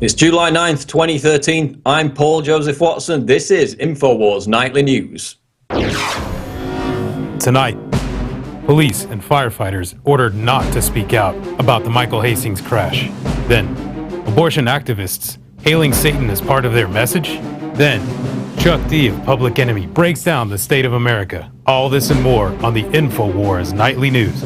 It's July 9th, 2013. I'm Paul Joseph Watson. This is INFOWARS Nightly News. Tonight, police and firefighters ordered not to speak out about the Michael Hastings crash. Then, abortion activists hailing Satan as part of their message. Then, Chuck D of Public Enemy breaks down the state of America. All this and more on the INFOWARS Nightly News.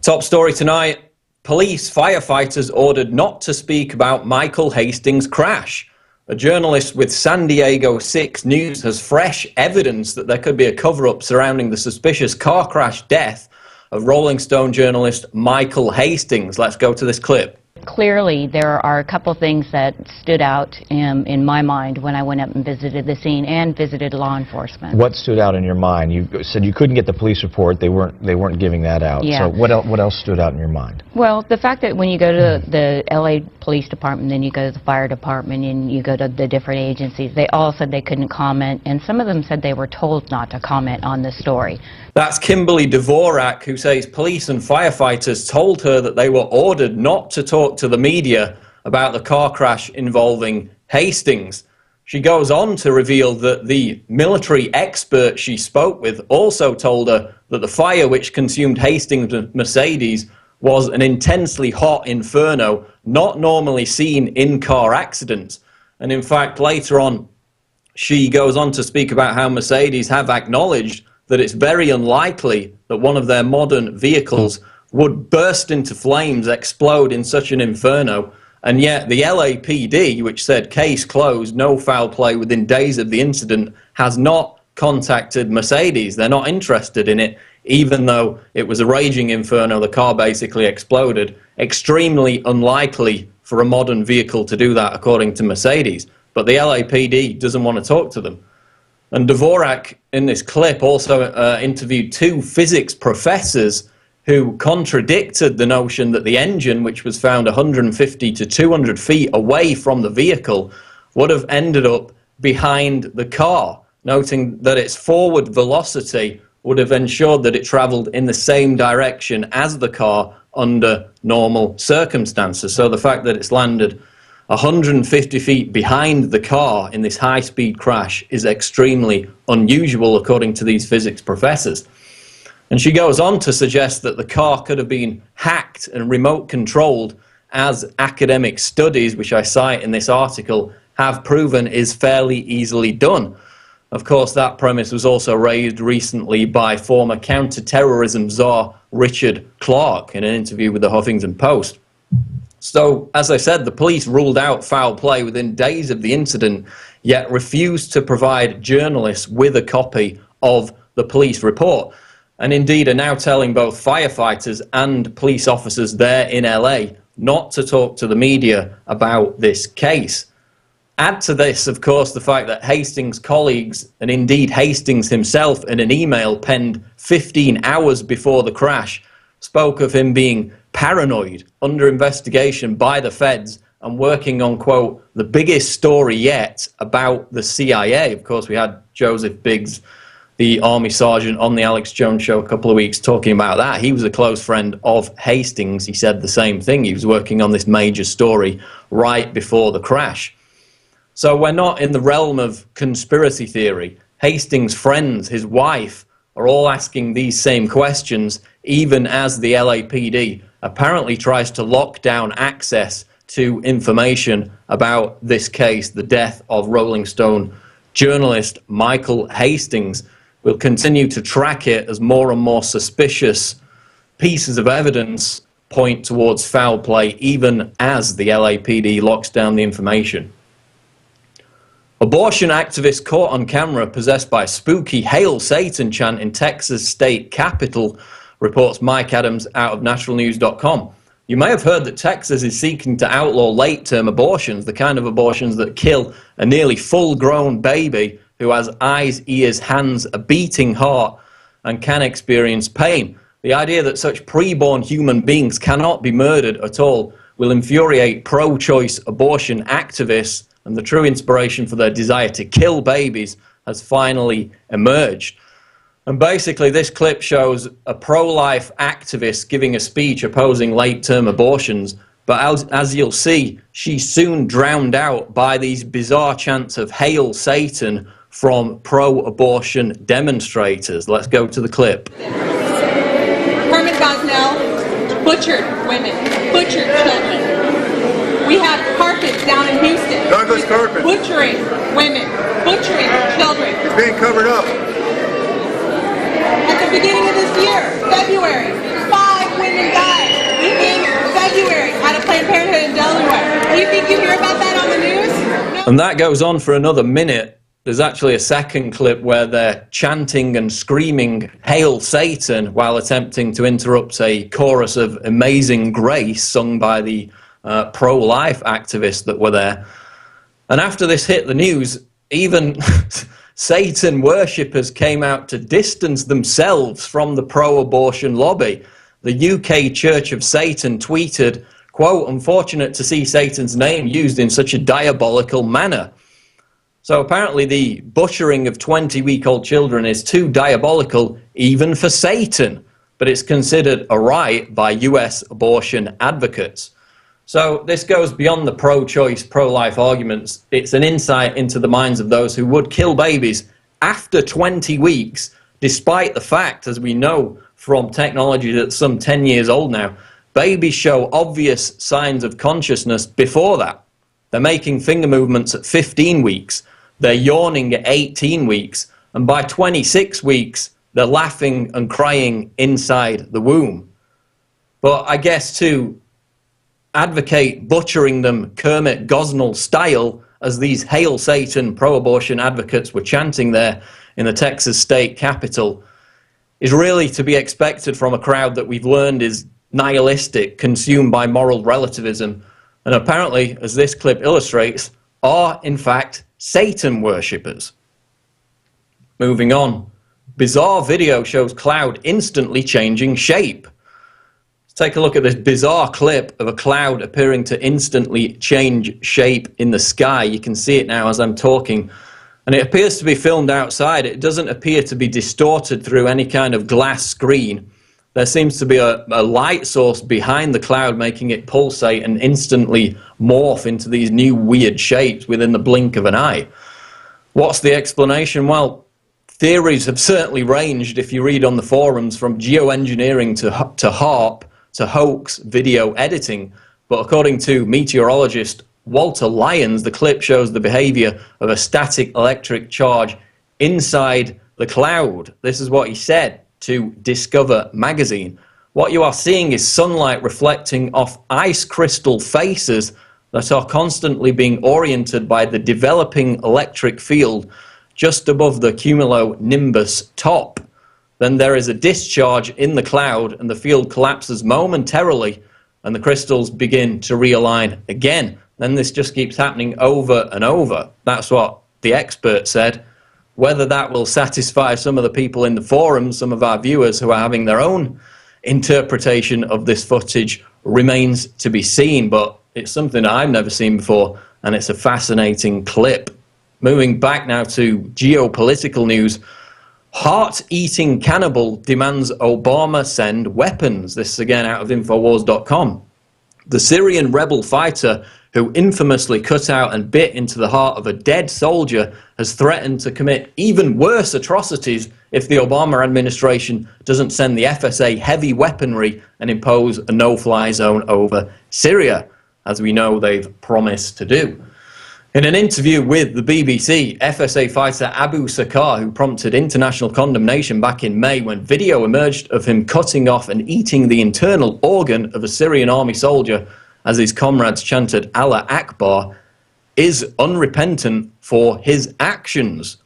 Top story tonight. Police firefighters ordered not to speak about Michael Hastings' crash. A journalist with San Diego 6 News has fresh evidence that there could be a cover-up surrounding the suspicious car crash death of Rolling Stone journalist Michael Hastings. Let's go to this clip. Clearly, there are a couple things that stood out in my mind when I went up and visited the scene and visited law enforcement. What stood out in your mind? You said you couldn't get the police report. They weren't giving that out. Yeah. So what else stood out in your mind? Well, the fact that when you go to the LA Police Department, then you go to the fire department, and you go to the different agencies, they all said they couldn't comment, and some of them said they were told not to comment on the story. That's Kimberly Dvorak, who says police and firefighters told her that they were ordered not to talk to the media about the car crash involving Hastings. She goes on to reveal that the military expert she spoke with also told her that the fire which consumed Hastings' Mercedes was an intensely hot inferno not normally seen in car accidents. And in fact, later on, she goes on to speak about how Mercedes have acknowledged that it's very unlikely that one of their modern vehicles would burst into flames, explode in such an inferno, and yet the LAPD, which said case closed, no foul play within days of the incident, has not contacted Mercedes. They're not interested in it, even though it was a raging inferno, the car basically exploded. Extremely unlikely for a modern vehicle to do that, according to Mercedes. But the LAPD doesn't want to talk to them. And Dvorak, in this clip, also interviewed 2 physics professors who contradicted the notion that the engine, which was found 150 to 200 feet away from the vehicle, would have ended up behind the car, noting that its forward velocity would have ensured that it traveled in the same direction as the car under normal circumstances. So the fact that it's landed 150 feet behind the car in this high-speed crash is extremely unusual, according to these physics professors. And she goes on to suggest that the car could have been hacked and remote-controlled, as academic studies, which I cite in this article, have proven is fairly easily done. Of course, that premise was also raised recently by former counter-terrorism czar Richard Clarke in an interview with the Huffington Post. So, as I said, the police ruled out foul play within days of the incident, yet refused to provide journalists with a copy of the police report. And indeed are now telling both firefighters and police officers there in LA not to talk to the media about this case. Add to this, of course, the fact that Hastings' colleagues, and indeed Hastings himself, in an email penned 15 hours before the crash, spoke of him being paranoid, under investigation by the feds, and working on, quote, the biggest story yet about the CIA. Of course, we had Joseph Biggs, the Army Sergeant, on the Alex Jones Show a couple of weeks talking about that. He was a close friend of Hastings. He said the same thing. He was working on this major story right before the crash. So we're not in the realm of conspiracy theory. Hastings' friends, his wife, are all asking these same questions, even as the LAPD apparently tries to lock down access to information about this case, the death of Rolling Stone journalist Michael Hastings. We'll continue to track it as more and more suspicious pieces of evidence point towards foul play, even as the LAPD locks down the information. Abortion activist caught on camera possessed by spooky Hail Satan chant in Texas state capitol, reports Mike Adams out of naturalnews.com. You may have heard that Texas is seeking to outlaw late-term abortions, the kind of abortions that kill a nearly full-grown baby who has eyes, ears, hands, a beating heart, and can experience pain. The idea that such preborn human beings cannot be murdered at all will infuriate pro-choice abortion activists, and the true inspiration for their desire to kill babies has finally emerged. And basically, this clip shows a pro-life activist giving a speech opposing late-term abortions. But as you'll see, she's soon drowned out by these bizarre chants of "Hail Satan" from pro-abortion demonstrators. Let's go to the clip. Herman Gosnell butchered women, butchered children. We have carpets down in Houston. Douglas carpet. Butchering women, butchering children. It's being covered up. At the beginning of this year, February, 5 women died in February at a Planned Parenthood in Delaware. Do you think you hear about that on the news? No. And that goes on for another minute. There's actually a second clip where they're chanting and screaming "Hail Satan" while attempting to interrupt a chorus of "Amazing Grace" sung by the pro-life activists that were there. And after this hit the news, even Satan worshippers came out to distance themselves from the pro-abortion lobby. The UK Church of Satan tweeted, quote, "Unfortunate to see Satan's name used in such a diabolical manner." So apparently the butchering of 20-week-old children is too diabolical even for Satan, but it's considered a right by US abortion advocates. So this goes beyond the pro-choice, pro-life arguments. It's an insight into the minds of those who would kill babies after 20 weeks, despite the fact, as we know from technology that's some 10 years old now, babies show obvious signs of consciousness before that. They're making finger movements at 15 weeks. They're yawning at 18 weeks. And by 26 weeks, they're laughing and crying inside the womb. But I guess to advocate butchering them Kermit Gosnell style, as these Hail Satan pro-abortion advocates were chanting there in the Texas state capitol, is really to be expected from a crowd that we've learned is nihilistic, consumed by moral relativism, and apparently, as this clip illustrates, are in fact Satan worshippers. Moving on. Bizarre video shows cloud instantly changing shape. Let's take a look at this bizarre clip of a cloud appearing to instantly change shape in the sky. You can see it now as I'm talking. And it appears to be filmed outside. It doesn't appear to be distorted through any kind of glass screen. There seems to be a light source behind the cloud making it pulsate and instantly morph into these new weird shapes within the blink of an eye. What's the explanation? Well, theories have certainly ranged, if you read on the forums, from geoengineering to HARP to hoax video editing. But according to meteorologist Walter Lyons, the clip shows the behavior of a static electric charge inside the cloud. This is what he said to Discover magazine. What you are seeing is sunlight reflecting off ice crystal faces that are constantly being oriented by the developing electric field just above the cumulonimbus top. Then there is a discharge in the cloud and the field collapses momentarily and the crystals begin to realign again. Then this just keeps happening over and over. That's what the expert said. Whether that will satisfy some of the people in the forums, some of our viewers who are having their own interpretation of this footage, remains to be seen. But it's something that I've never seen before, and it's a fascinating clip. Moving back now to geopolitical news. Heart-eating cannibal demands Obama send weapons. This is again out of INFOWARS.com. The Syrian rebel fighter who infamously cut out and bit into the heart of a dead soldier has threatened to commit even worse atrocities if the Obama administration doesn't send the FSA heavy weaponry and impose a no-fly zone over Syria, as we know they've promised to do. In an interview with the BBC, FSA fighter Abu Sakar, who prompted international condemnation back in May when video emerged of him cutting off and eating the internal organ of a Syrian army soldier as his comrades chanted Allah Akbar, is unrepentant for his actions.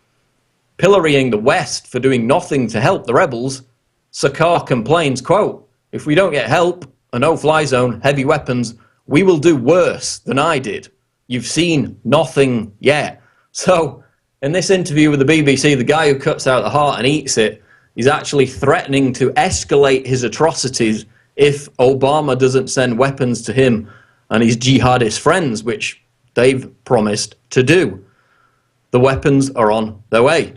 Pillorying the West for doing nothing to help the rebels, Sakar complains, quote, "If we don't get help, a no-fly zone, heavy weapons, we will do worse than I did. You've seen nothing yet." So, in this interview with the BBC, the guy who cuts out the heart and eats it is actually threatening to escalate his atrocities if Obama doesn't send weapons to him and his jihadist friends, which they've promised to do. The weapons are on their way.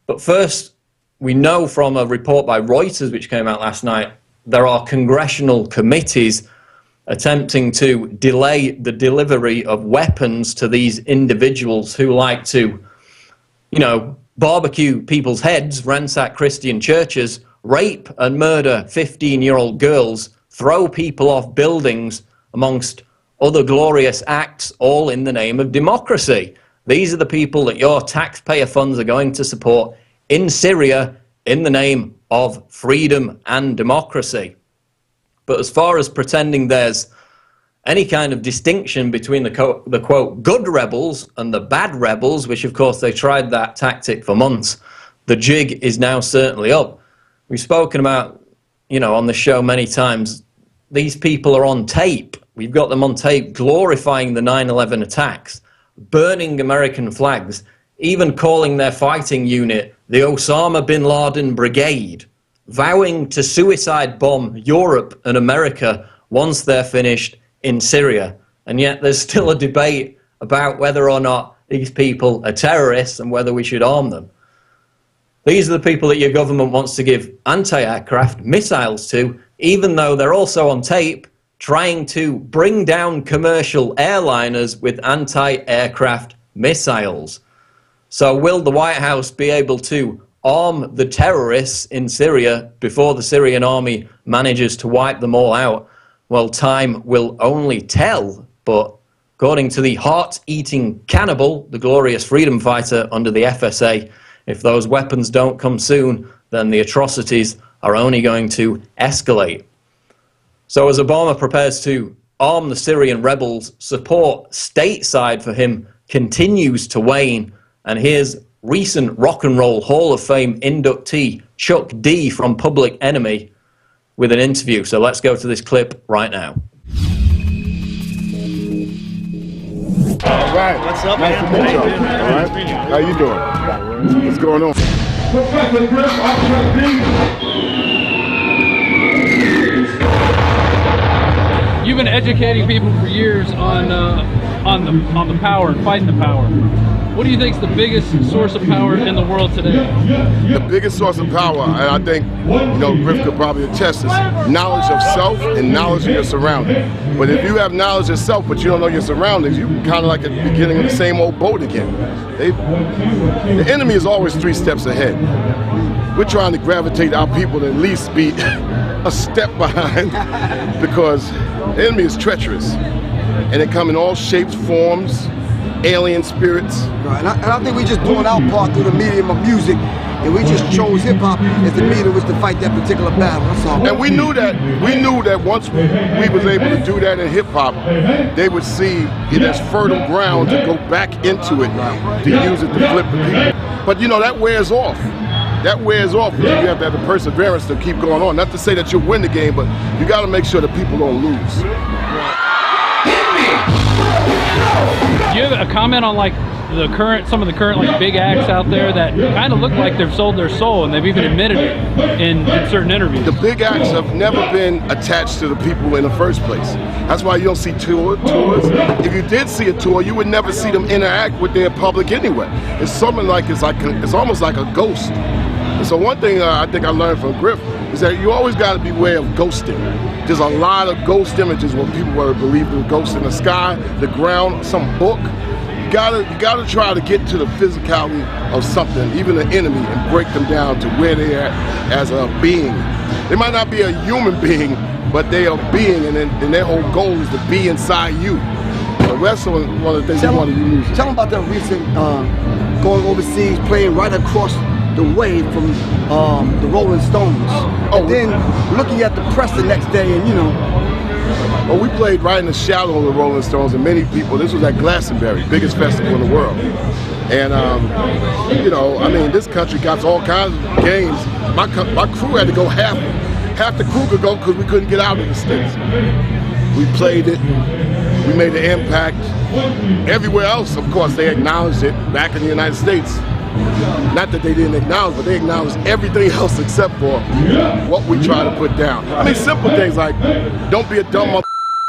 But first, we know from a report by Reuters, which came out last night, there are congressional committees attempting to delay the delivery of weapons to these individuals who like to, you know, barbecue people's heads, ransack Christian churches, rape and murder 15-year-old girls, throw people off buildings, amongst other glorious acts, all in the name of democracy. These are the people that your taxpayer funds are going to support in Syria in the name of freedom and democracy. But as far as pretending there's any kind of distinction between the quote, good rebels and the bad rebels, which of course they tried that tactic for months, the jig is now certainly up. We've spoken about, you know, on the show many times, these people are on tape. We've got them on tape glorifying the 9/11 attacks, burning American flags, even calling their fighting unit the Osama bin Laden Brigade, vowing to suicide bomb Europe and America once they're finished in Syria. And yet there's still a debate about whether or not these people are terrorists and whether we should arm them. These are the people that your government wants to give anti-aircraft missiles to, even though they're also on tape trying to bring down commercial airliners with anti-aircraft missiles. So will the White House be able to arm the terrorists in Syria before the Syrian army manages to wipe them all out? Well, time will only tell, but according to the heart-eating cannibal, the glorious freedom fighter under the FSA, if those weapons don't come soon, then the atrocities are only going to escalate. So as Obama prepares to arm the Syrian rebels, support stateside for him continues to wane. And here's recent Rock and Roll Hall of Fame inductee Chuck D from Public Enemy with an interview. So let's go to this clip right now. All right. What's up, man? Nice to meet you. All right. How you doing? What's going on? Professor Griff, You've been educating people for years on the power and fighting the power. What do you think is the biggest source of power in the world today? The biggest source of power, and I think, you know, Griff could probably attest this, knowledge of self and knowledge of your surroundings. But if you have knowledge of self but you don't know your surroundings, you're kind of like at the beginning of the same old boat again. The enemy is always 3 steps ahead. We're trying to gravitate our people to at least be a step behind because the enemy is treacherous. And they come in all shapes, forms, alien spirits. Right. And I think we just doing our part through the medium of music, and we just chose hip-hop as the medium was to fight that particular battle. That's all. And we knew that once we was able to do that in hip-hop, they would see it as fertile ground to go back into it, to use it to flip the people. But you know, that wears off. That wears off because you have to have the perseverance to keep going on. Not to say that you'll win the game, but you got to make sure that people don't lose. Do you have a comment on like some of the current like big acts out there that kind of look like they've sold their soul, and they've even admitted it in certain interviews? The big acts have never been attached to the people in the first place. That's why you don't see tours. If you did see a tour, you would never see them interact with their public anyway. It's something like it's almost like a ghost. And so one thing I think I learned from Griff is that you always got to beware of ghosting. There's a lot of ghost images where people were believed there were ghosts in the sky, the ground, some book. You gotta try to get to the physicality of something, even an enemy, and break them down to where they are as a being. They might not be a human being, but they are being, and their whole goal is to be inside you. So that's one of the things we want to use. Tell them about that recent going overseas, playing right across the way from the Rolling Stones. And then looking at the press the next day, and you know. Well, we played right in the shadow of the Rolling Stones, and many people, this was at Glastonbury, biggest festival in the world. And, you know, I mean, this country got all kinds of games. My crew had to go half the crew could go because we couldn't get out of the States. We played it, we made an impact. Everywhere else, of course, they acknowledged it back in the United States. Not that they didn't acknowledge, but they acknowledged everything else except for what we try to put down. I mean, simple things like, don't be a dumb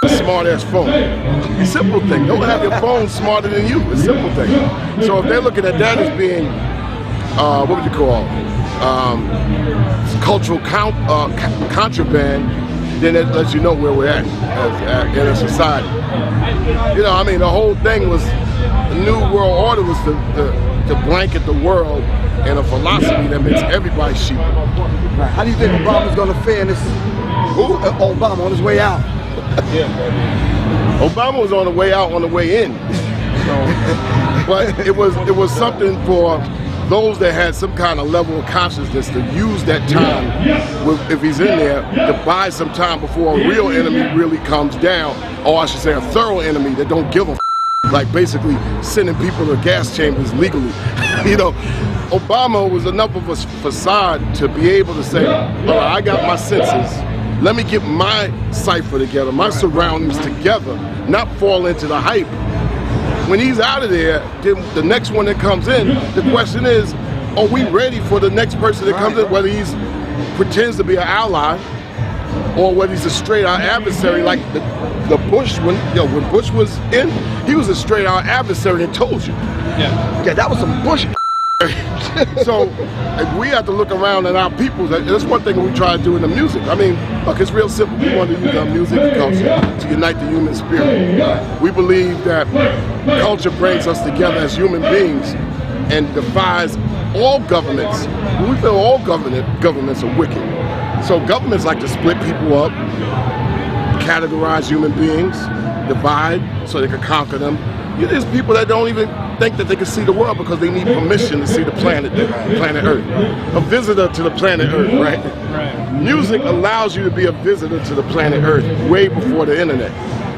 smart-ass phone. Simple thing. Don't have your phone smarter than you. It's simple thing. So if they're looking at that as being, what would you call, cultural contraband, then it lets you know where we're at in a society. You know, I mean, the whole thing was, the New World Order was to blanket the world in a philosophy that makes everybody sheep. Right. How do you think Obama's going to fare in this? Obama on his way out. Obama was on the way out, on the way in. But it was something for those that had some kind of level of consciousness to use that time, if he's in there, to buy some time before a real enemy really comes down, or I should say a thorough enemy that don't give a like basically sending people to gas chambers legally. You know, Obama was enough of a facade to be able to say, well, I got my senses, let me get my cipher together, my surroundings together, not fall into the hype. When he's out of there, then the next one that comes in, the question is, are we ready for the next person that comes in, whether he's pretends to be an ally or whether he's a straight out adversary like the Bush, when Bush was in, he was a straight out adversary and told you. Yeah, that was some Bush. So we have to look around at our people. That's one thing we try to do in the music. I mean, look, it's real simple. We want to use our music and culture to unite the human spirit. We believe that culture brings us together as human beings and defies all governments. We feel all governments are wicked. So governments like to split people up, categorize human beings, divide so they can conquer them. There's people that don't even think that they can see the world because they need permission to see the planet Earth. A visitor to the planet Earth, right? Right. Music allows you to be a visitor to the planet Earth way before the internet.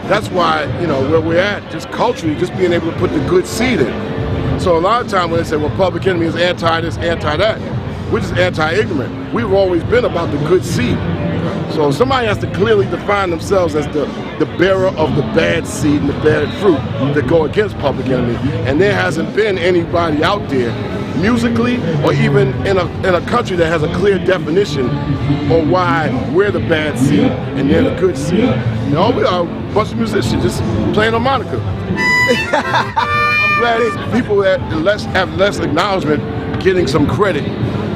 That's why, you know, where we're at, just culturally, just being able to put the good seed in. So a lot of times when they say, well, public enemy is anti this, anti that, we're just anti-ignorant. We've always been about the good seed. So somebody has to clearly define themselves as the bearer of the bad seed and the bad fruit that go against public enemy. And there hasn't been anybody out there, musically or even in a country that has a clear definition on why we're the bad seed and they're the good seed. You know, we are a bunch of musicians just playing harmonica. I'm glad people that have less acknowledgement getting some credit,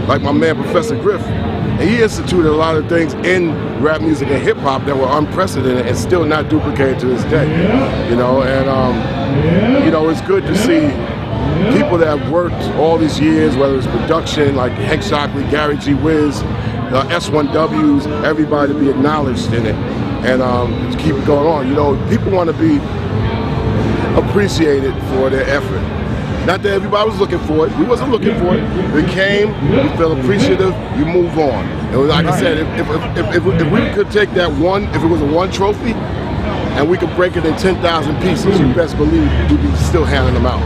like my man Professor Griff. And he instituted a lot of things in rap music and hip hop that were unprecedented and still not duplicated to this day. You know, and you know, it's good to see people that have worked all these years, whether it's production like Hank Shockley, Gary G. Wiz, S1Ws, everybody to be acknowledged in it and to keep it going on. You know, people want to be appreciated for their effort. Not that everybody was looking for it. We wasn't looking for it. We came, we felt appreciative, you move on. And like I said, if we could take that one, if it was a one trophy, and we could break it in 10,000 pieces, you best believe we'd be still handing them out.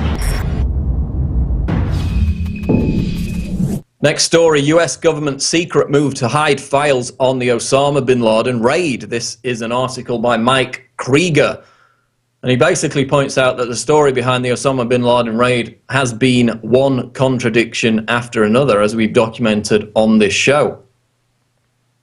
Next story, US government secret move to hide files on the Osama bin Laden raid. This is an article by Mike Krieger. And he basically points out that the story behind the Osama bin Laden raid has been one contradiction after another, as we've documented on this show.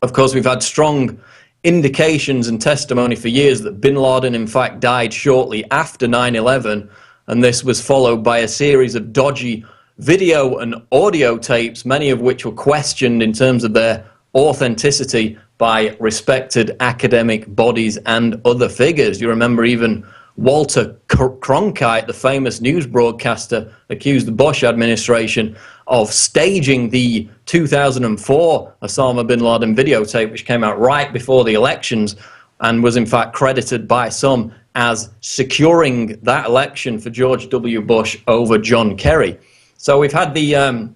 Of course, we've had strong indications and testimony for years that bin Laden, in fact, died shortly after 9/11, and this was followed by a series of dodgy video and audio tapes, many of which were questioned in terms of their authenticity by respected academic bodies and other figures. You remember even Walter Cronkite, the famous news broadcaster, accused the Bush administration of staging the 2004 Osama bin Laden videotape, which came out right before the elections and was in fact credited by some as securing that election for George W. Bush over John Kerry. So we've had the,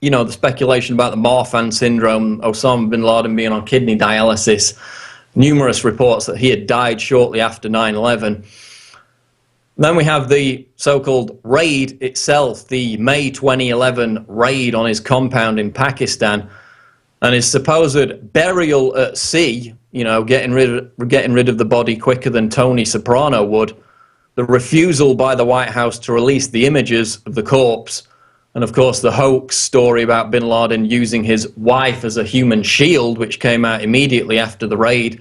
you know, the speculation about the Marfan syndrome, Osama bin Laden being on kidney dialysis, numerous reports that he had died shortly after 9/11. Then we have the so-called raid itself, the May 2011 raid on his compound in Pakistan, and his supposed burial at sea, you know, getting rid of the body quicker than Tony Soprano would, the refusal by the White House to release the images of the corpse, and of course the hoax story about bin Laden using his wife as a human shield, which came out immediately after the raid,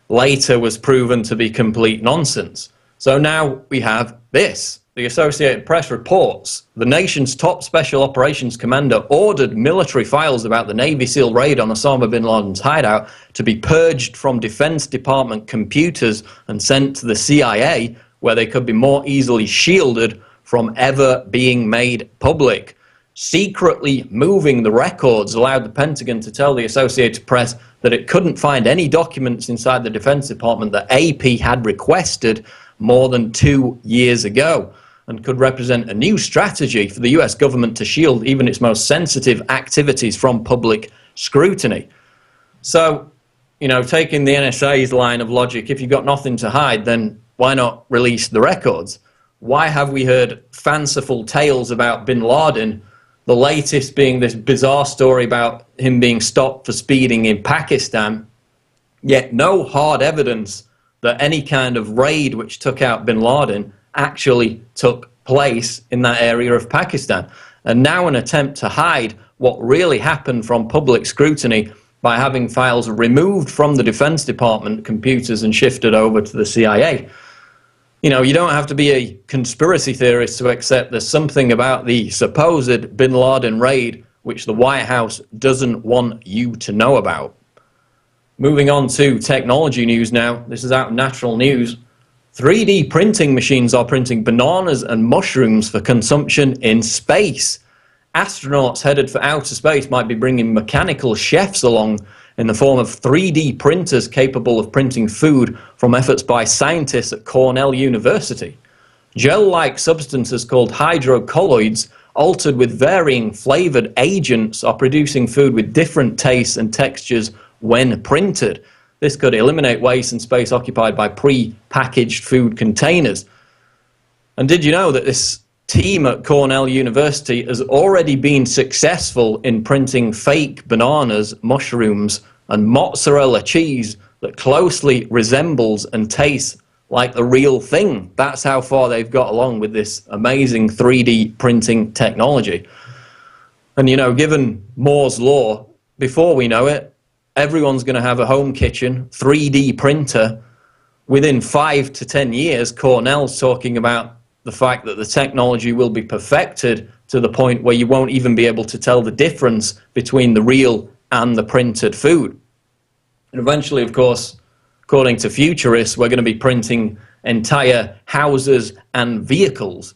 later was proven to be complete nonsense. So now we have this the Associated Press reports, the nation's top special operations commander ordered military files about the Navy SEAL raid on Osama bin Laden's hideout to be purged from Defense Department computers and sent to the CIA, where they could be more easily shielded from ever being made public. Secretly moving the records allowed the Pentagon to tell the Associated Press that it couldn't find any documents inside the Defense Department that AP had requested more than 2 years ago, and could represent a new strategy for the US government to shield even its most sensitive activities from public scrutiny. So, taking the NSA's line of logic, if you've got nothing to hide, then why not release the records? Why have we heard fanciful tales about bin Laden, the latest being this bizarre story about him being stopped for speeding in Pakistan, yet no hard evidence that any kind of raid which took out bin Laden actually took place in that area of Pakistan? And now an attempt to hide what really happened from public scrutiny by having files removed from the Defense Department computers and shifted over to the CIA. You don't have to be a conspiracy theorist to accept there's something about the supposed bin Laden raid which the White House doesn't want you to know about. Moving on to technology news now. This is out of Natural News. 3D printing machines are printing bananas and mushrooms for consumption in space. Astronauts headed for outer space might be bringing mechanical chefs along in the form of 3D printers capable of printing food from efforts by scientists at Cornell University. Gel-like substances called hydrocolloids, altered with varying flavored agents, are producing food with different tastes and textures when printed. This could eliminate waste and space occupied by pre-packaged food containers. And did you know that this team at Cornell University has already been successful in printing fake bananas, mushrooms, and mozzarella cheese that closely resembles and tastes like the real thing? That's how far they've got along with this amazing 3D printing technology. And given Moore's law, before we know it, everyone's going to have a home kitchen 3D printer. Within 5 to 10 years, Cornell's talking about the fact that the technology will be perfected to the point where you won't even be able to tell the difference between the real and the printed food. And eventually, of course, according to futurists, we're going to be printing entire houses and vehicles.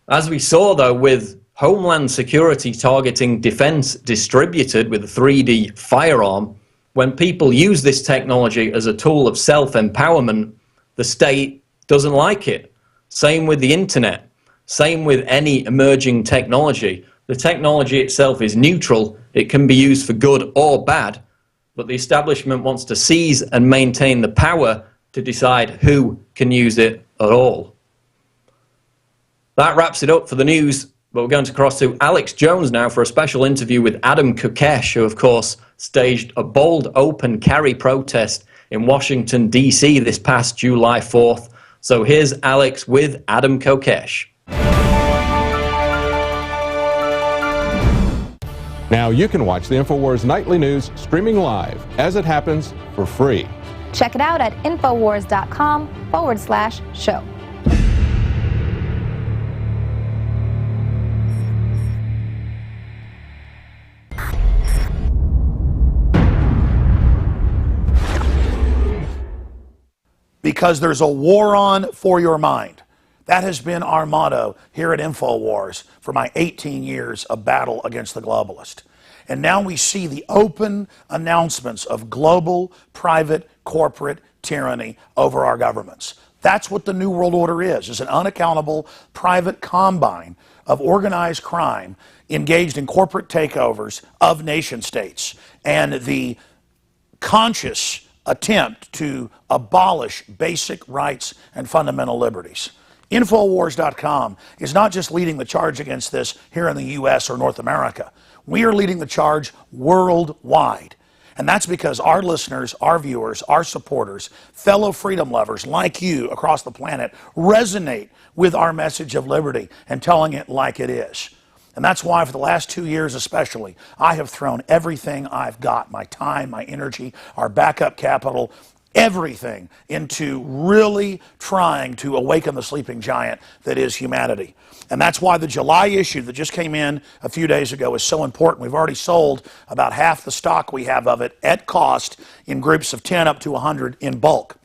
As we saw, though, with Homeland Security targeting defense distributed with a 3D firearm, when people use this technology as a tool of self-empowerment, the state doesn't like it. Same with the internet. Same with any emerging technology. The technology itself is neutral. It can be used for good or bad, but the establishment wants to seize and maintain the power to decide who can use it at all. That wraps it up for the news, but we're going to cross to Alex Jones now for a special interview with Adam Kokesh, who of course staged a bold open carry protest in Washington, D.C. this past July 4th. So here's Alex with Adam Kokesh. Now you can watch the INFOWARS Nightly News streaming live as it happens for free. Check it out at infowars.com/show. Because there's a war on for your mind. That has been our motto here at INFOWARS for my 18 years of battle against the globalist. And now we see the open announcements of global, private, corporate tyranny over our governments. That's what the New World Order is an unaccountable private combine of organized crime engaged in corporate takeovers of nation states and the conscious attempt to abolish basic rights and fundamental liberties. Infowars.com is not just leading the charge against this here in the U.S. or North America. We are leading the charge worldwide. And that's because our listeners, our viewers, our supporters, fellow freedom lovers like you across the planet resonate with our message of liberty and telling it like it is. And that's why for the last 2 years especially, I have thrown everything I've got, my time, my energy, our backup capital, everything into really trying to awaken the sleeping giant that is humanity. And that's why the July issue that just came in a few days ago is so important. We've already sold about half the stock we have of it at cost in groups of 10 up to 100 in bulk.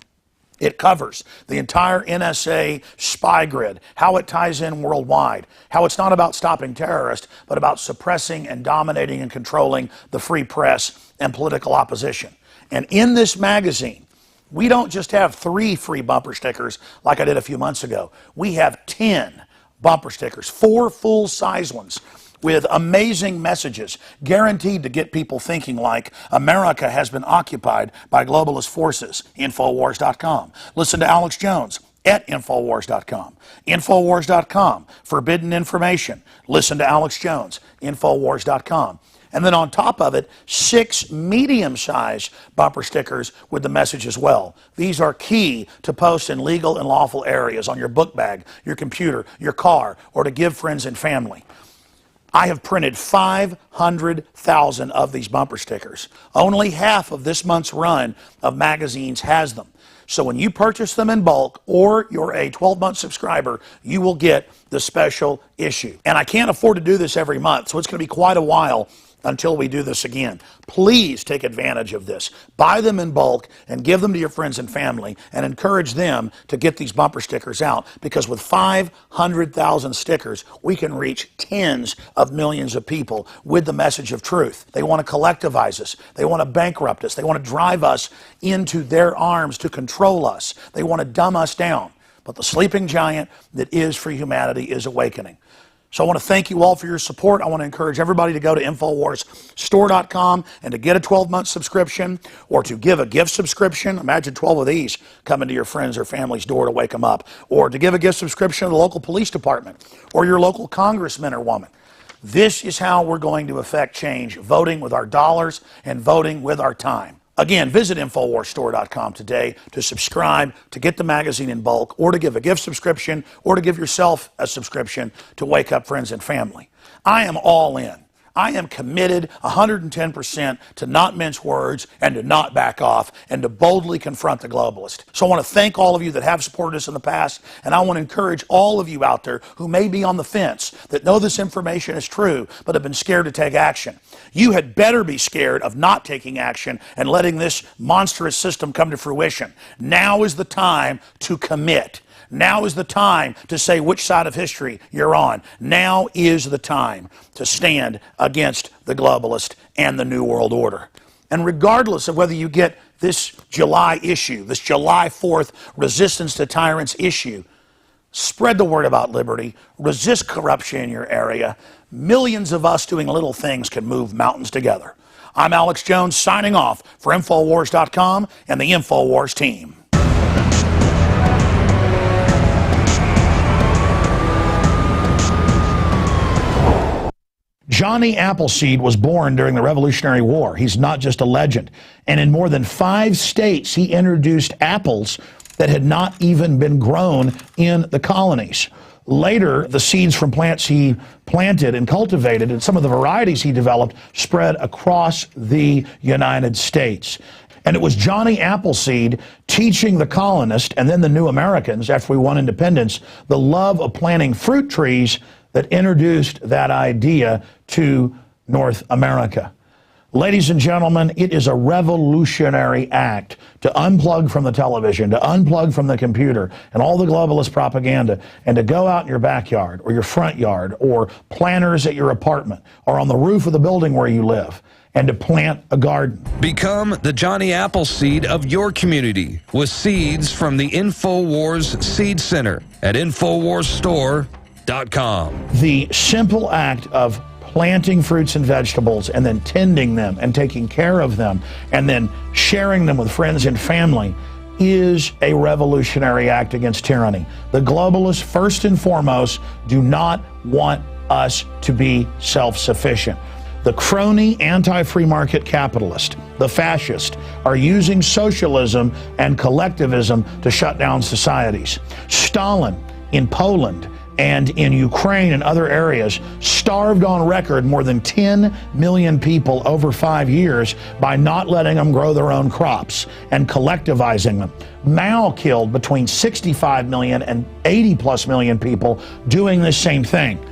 It covers the entire NSA spy grid, how it ties in worldwide, how it's not about stopping terrorists, but about suppressing and dominating and controlling the free press and political opposition. And in this magazine, we don't just have 3 free bumper stickers like I did a few months ago. We have 10 bumper stickers, 4 full-size ones, with amazing messages guaranteed to get people thinking like America has been occupied by globalist forces. INFOWARS.com. Listen to Alex Jones at INFOWARS.com. INFOWARS.com. Forbidden information. Listen to Alex Jones. INFOWARS.com. And then on top of it, 6 medium-sized bumper stickers with the message as well. These are key to post in legal and lawful areas on your book bag, your computer, your car, or to give friends and family. I have printed 500,000 of these bumper stickers. Only half of this month's run of magazines has them. So when you purchase them in bulk or you're a 12-month subscriber, you will get the special issue. And I can't afford to do this every month, so it's going to be quite a while until we do this again. Please take advantage of this. Buy them in bulk and give them to your friends and family and encourage them to get these bumper stickers out, because with 500,000 stickers, we can reach tens of millions of people with the message of truth. They want to collectivize us. They want to bankrupt us. They want to drive us into their arms to control us. They want to dumb us down. But the sleeping giant that is for humanity is awakening. So I want to thank you all for your support. I want to encourage everybody to go to InfoWarsStore.com and to get a 12-month subscription or to give a gift subscription. Imagine 12 of these coming to your friends or family's door to wake them up. Or to give a gift subscription to the local police department or your local congressman or woman. This is how we're going to affect change, voting with our dollars and voting with our time. Again, visit InfoWarsStore.com today to subscribe, to get the magazine in bulk, or to give a gift subscription, or to give yourself a subscription to wake up friends and family. I am all in. I am committed 110% to not mince words and to not back off and to boldly confront the globalist. So I want to thank all of you that have supported us in the past, and I want to encourage all of you out there who may be on the fence, that know this information is true, but have been scared to take action. You had better be scared of not taking action and letting this monstrous system come to fruition. Now is the time to commit. Now is the time to say which side of history you're on. Now is the time to stand against the globalist and the New World Order. And regardless of whether you get this July issue, this July 4th Resistance to Tyrants issue, spread the word about liberty, resist corruption in your area. Millions of us doing little things can move mountains together. I'm Alex Jones signing off for InfoWars.com and the InfoWars team. Johnny Appleseed was born during the Revolutionary War. He's not just a legend. And in more than 5 states, he introduced apples that had not even been grown in the colonies. Later, the seeds from plants he planted and cultivated and some of the varieties he developed spread across the United States. And it was Johnny Appleseed teaching the colonists and then the new Americans, after we won independence, the love of planting fruit trees that introduced that idea to North America. Ladies and gentlemen, it is a revolutionary act to unplug from the television, to unplug from the computer and all the globalist propaganda, and to go out in your backyard or your front yard or planters at your apartment or on the roof of the building where you live, and to plant a garden. Become the Johnny Appleseed of your community with seeds from the InfoWars Seed Center at InfoWarsStore.com. The simple act of planting fruits and vegetables and then tending them and taking care of them and then sharing them with friends and family is a revolutionary act against tyranny. The globalists, first and foremost, do not want us to be self-sufficient. The crony anti-free market capitalist, the fascist, are using socialism and collectivism to shut down societies. Stalin in Poland and in Ukraine and other areas, starved on record more than 10 million people over 5 years by not letting them grow their own crops and collectivizing them. Mao killed between 65 million and 80 plus million people doing this same thing.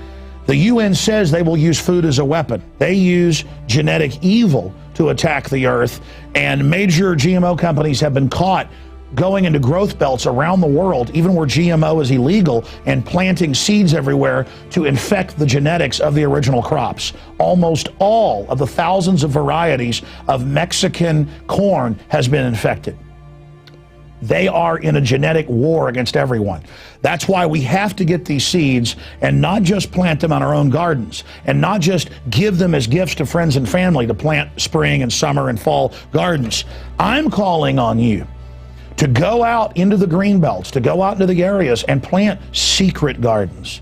The UN says they will use food as a weapon. They use genetic evil to attack the earth, and major GMO companies have been caught going into growth belts around the world, even where GMO is illegal, and planting seeds everywhere to infect the genetics of the original crops. Almost all of the thousands of varieties of Mexican corn has been infected. They are in a genetic war against everyone. That's why we have to get these seeds and not just plant them on our own gardens and not just give them as gifts to friends and family to plant spring and summer and fall gardens. I'm calling on you to go out into the green belts, to go out into the areas and plant secret gardens.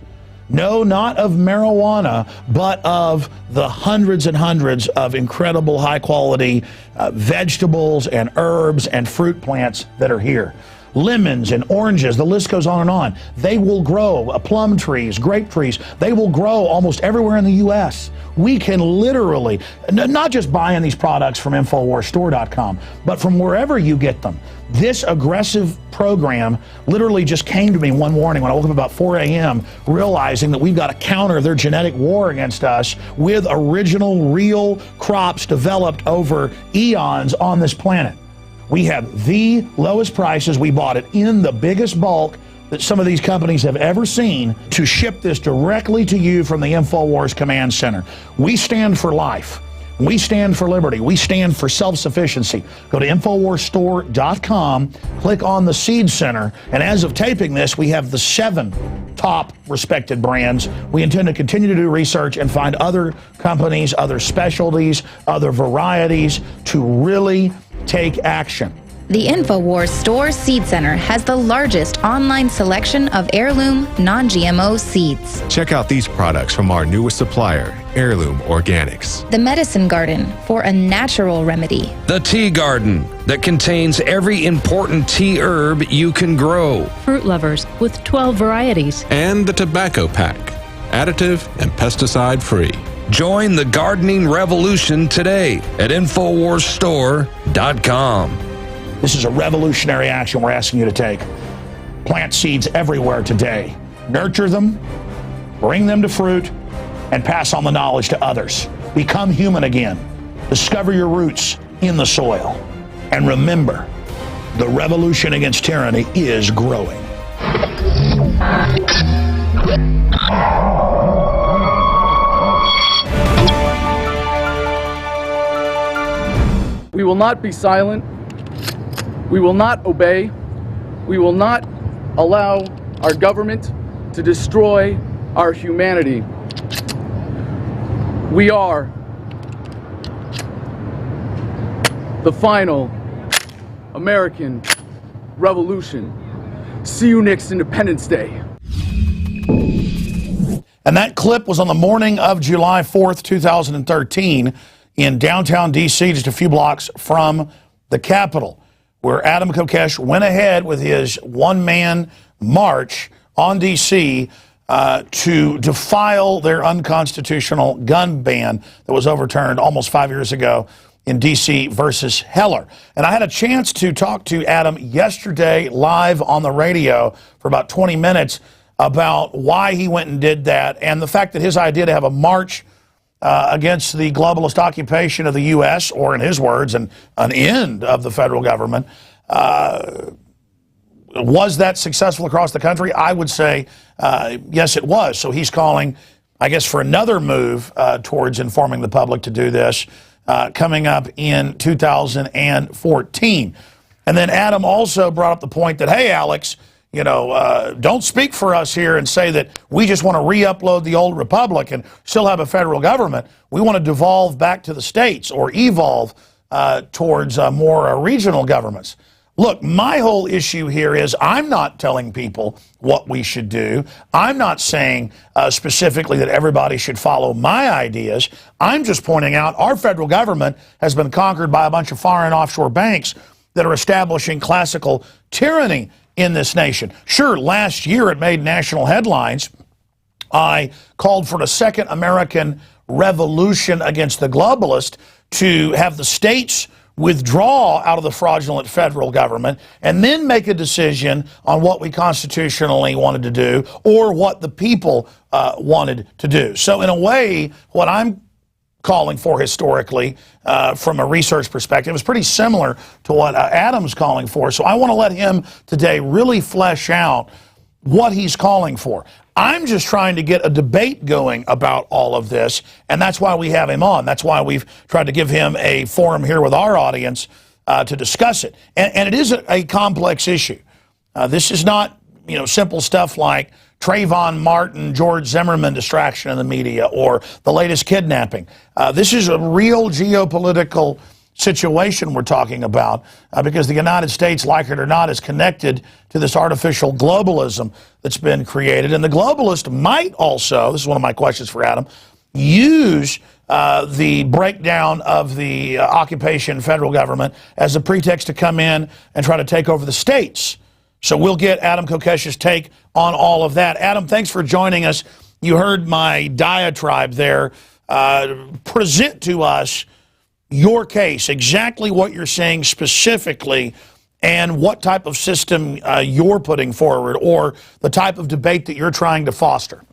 No, not of marijuana, but of the hundreds and hundreds of incredible high-quality vegetables and herbs and fruit plants that are here. Lemons and oranges, the list goes on and on. They will grow, plum trees, grape trees, they will grow almost everywhere in the U.S. We can literally, not just buying these products from InfoWarsStore.com, but from wherever you get them. This aggressive program literally just came to me one morning when I woke up about 4 a.m. realizing that we've got to counter their genetic war against us with original, real crops developed over eons on this planet. We have the lowest prices. We bought it in the biggest bulk that some of these companies have ever seen to ship this directly to you from the InfoWars Command Center. We stand for life. We stand for liberty. We stand for self-sufficiency. Go to InfoWarsStore.com, click on the Seed Center, and as of taping this, we have the 7 top respected brands. We intend to continue to do research and find other companies, other specialties, other varieties to really take action. The InfoWars Store Seed Center has the largest online selection of heirloom, non-GMO seeds. Check out these products from our newest supplier, Heirloom Organics. The Medicine Garden for a natural remedy. The Tea Garden that contains every important tea herb you can grow. Fruit Lovers with 12 varieties. And the Tobacco Pack, additive and pesticide free. Join the gardening revolution today at InfoWarsStore.com. This is a revolutionary action we're asking you to take. Plant seeds everywhere today. Nurture them, bring them to fruit, and pass on the knowledge to others. Become human again. Discover your roots in the soil. And remember, the revolution against tyranny is growing. We will not be silent. We will not obey. We will not allow our government to destroy our humanity. We are the final American Revolution. See you next Independence Day. And that clip was on the morning of July 4th, 2013 in downtown D.C., just a few blocks from the Capitol, where Adam Kokesh went ahead with his one-man march on D.C. To defile their unconstitutional gun ban that was overturned almost 5 years ago in D.C. versus Heller. And I had a chance to talk to Adam yesterday live on the radio for about 20 minutes about why he went and did that and the fact that his idea to have a march against the globalist occupation of the U.S., or in his words, an end of the federal government. Was that successful across the country? I would say, yes, it was. So he's calling, I guess, for another move towards informing the public to do this coming up in 2014. And then Adam also brought up the point that, hey, Alex, you know, don't speak for us here and say that we just want to re-upload the old republic and still have a federal government. We want to devolve back to the states or evolve towards more regional governments. Look, my whole issue here is I'm not telling people what we should do. I'm not saying specifically that everybody should follow my ideas. I'm just pointing out our federal government has been conquered by a bunch of foreign offshore banks that are establishing classical tyranny in this nation. Sure, last year it made national headlines I called for a second American revolution against the globalist to have the states withdraw out of the fraudulent federal government and then make a decision on what we constitutionally wanted to do or what the people wanted to do. So in a way, what I'm calling for historically from a research perspective is pretty similar to what Adam's calling for. So I want to let him today really flesh out what he's calling for. I'm just trying to get a debate going about all of this, and that's why we have him on. That's why we've tried to give him a forum here with our audience to discuss it. And it is a complex issue. This is not, simple stuff like Trayvon Martin, George Zimmerman distraction in the media or the latest kidnapping. This is a real geopolitical situation we're talking about because the United States, like it or not, is connected to this artificial globalism that's been created. And the globalist might also, this is one of my questions for Adam, use the breakdown of the occupation federal government as a pretext to come in and try to take over the states. So we'll get Adam Kokesh's take on all of that. Adam, thanks for joining us. You heard my diatribe there. Present to us your case, exactly what you're saying specifically, and what type of system you're putting forward or the type of debate that you're trying to foster.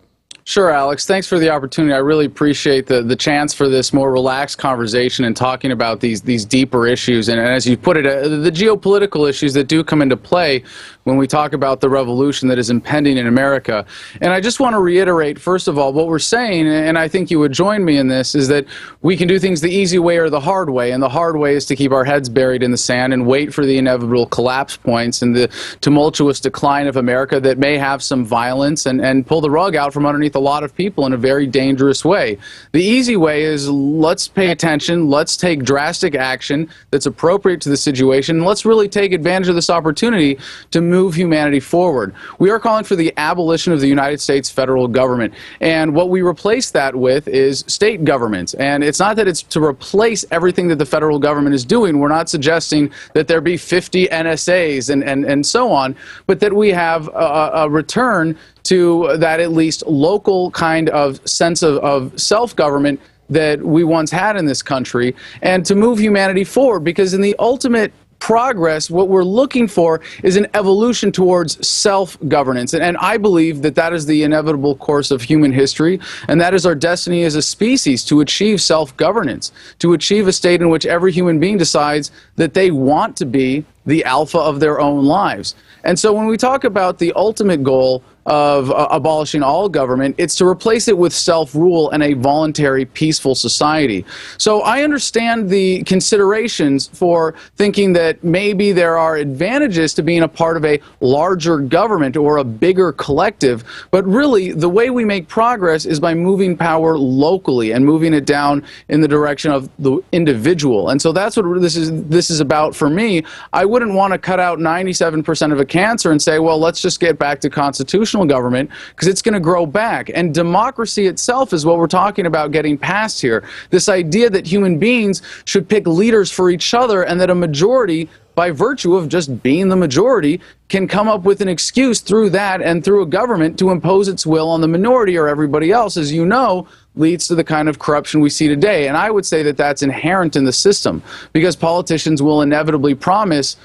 Sure, Alex. Thanks for the opportunity. I really appreciate the chance for this more relaxed conversation and talking about these deeper issues. And as you put it, the geopolitical issues that do come into play when we talk about the revolution that is impending in America. And I just want to reiterate, first of all, what we're saying, and I think you would join me in this, is that we can do things the easy way or the hard way. And the hard way is to keep our heads buried in the sand and wait for the inevitable collapse points and the tumultuous decline of America that may have some violence and pull the rug out from underneath a lot of people in a very dangerous way. The easy way is let's pay attention, let's take drastic action that's appropriate to the situation, and let's really take advantage of this opportunity to move humanity forward. We are calling for the abolition of the United States federal government, and what we replace that with is state governments. And it's not that it's to replace everything that the federal government is doing. We're not suggesting that there be 50 NSAs and so on, but that we have a return to that at least local kind of sense of self-government that we once had in this country, and to move humanity forward, because in the ultimate progress, what we're looking for is an evolution towards self-governance. And I believe that that is the inevitable course of human history, and that is our destiny as a species, to achieve self-governance, to achieve a state in which every human being decides that they want to be the alpha of their own lives. And so when we talk about the ultimate goal of abolishing all government, it's to replace it with self-rule and a voluntary, peaceful society. So I understand the considerations for thinking that maybe there are advantages to being a part of a larger government or a bigger collective, but really the way we make progress is by moving power locally and moving it down in the direction of the individual. And so that's what this is about for me. I wouldn't want to cut out 97% of a cancer and say, well, let's just get back to constitutional government, because it's going to grow back. And democracy itself is what we're talking about getting past here. This idea that human beings should pick leaders for each other, and that a majority, by virtue of just being the majority, can come up with an excuse through that and through a government to impose its will on the minority or everybody else, as you know, leads to the kind of corruption we see today. And I would say that that's inherent in the system, because politicians will inevitably promise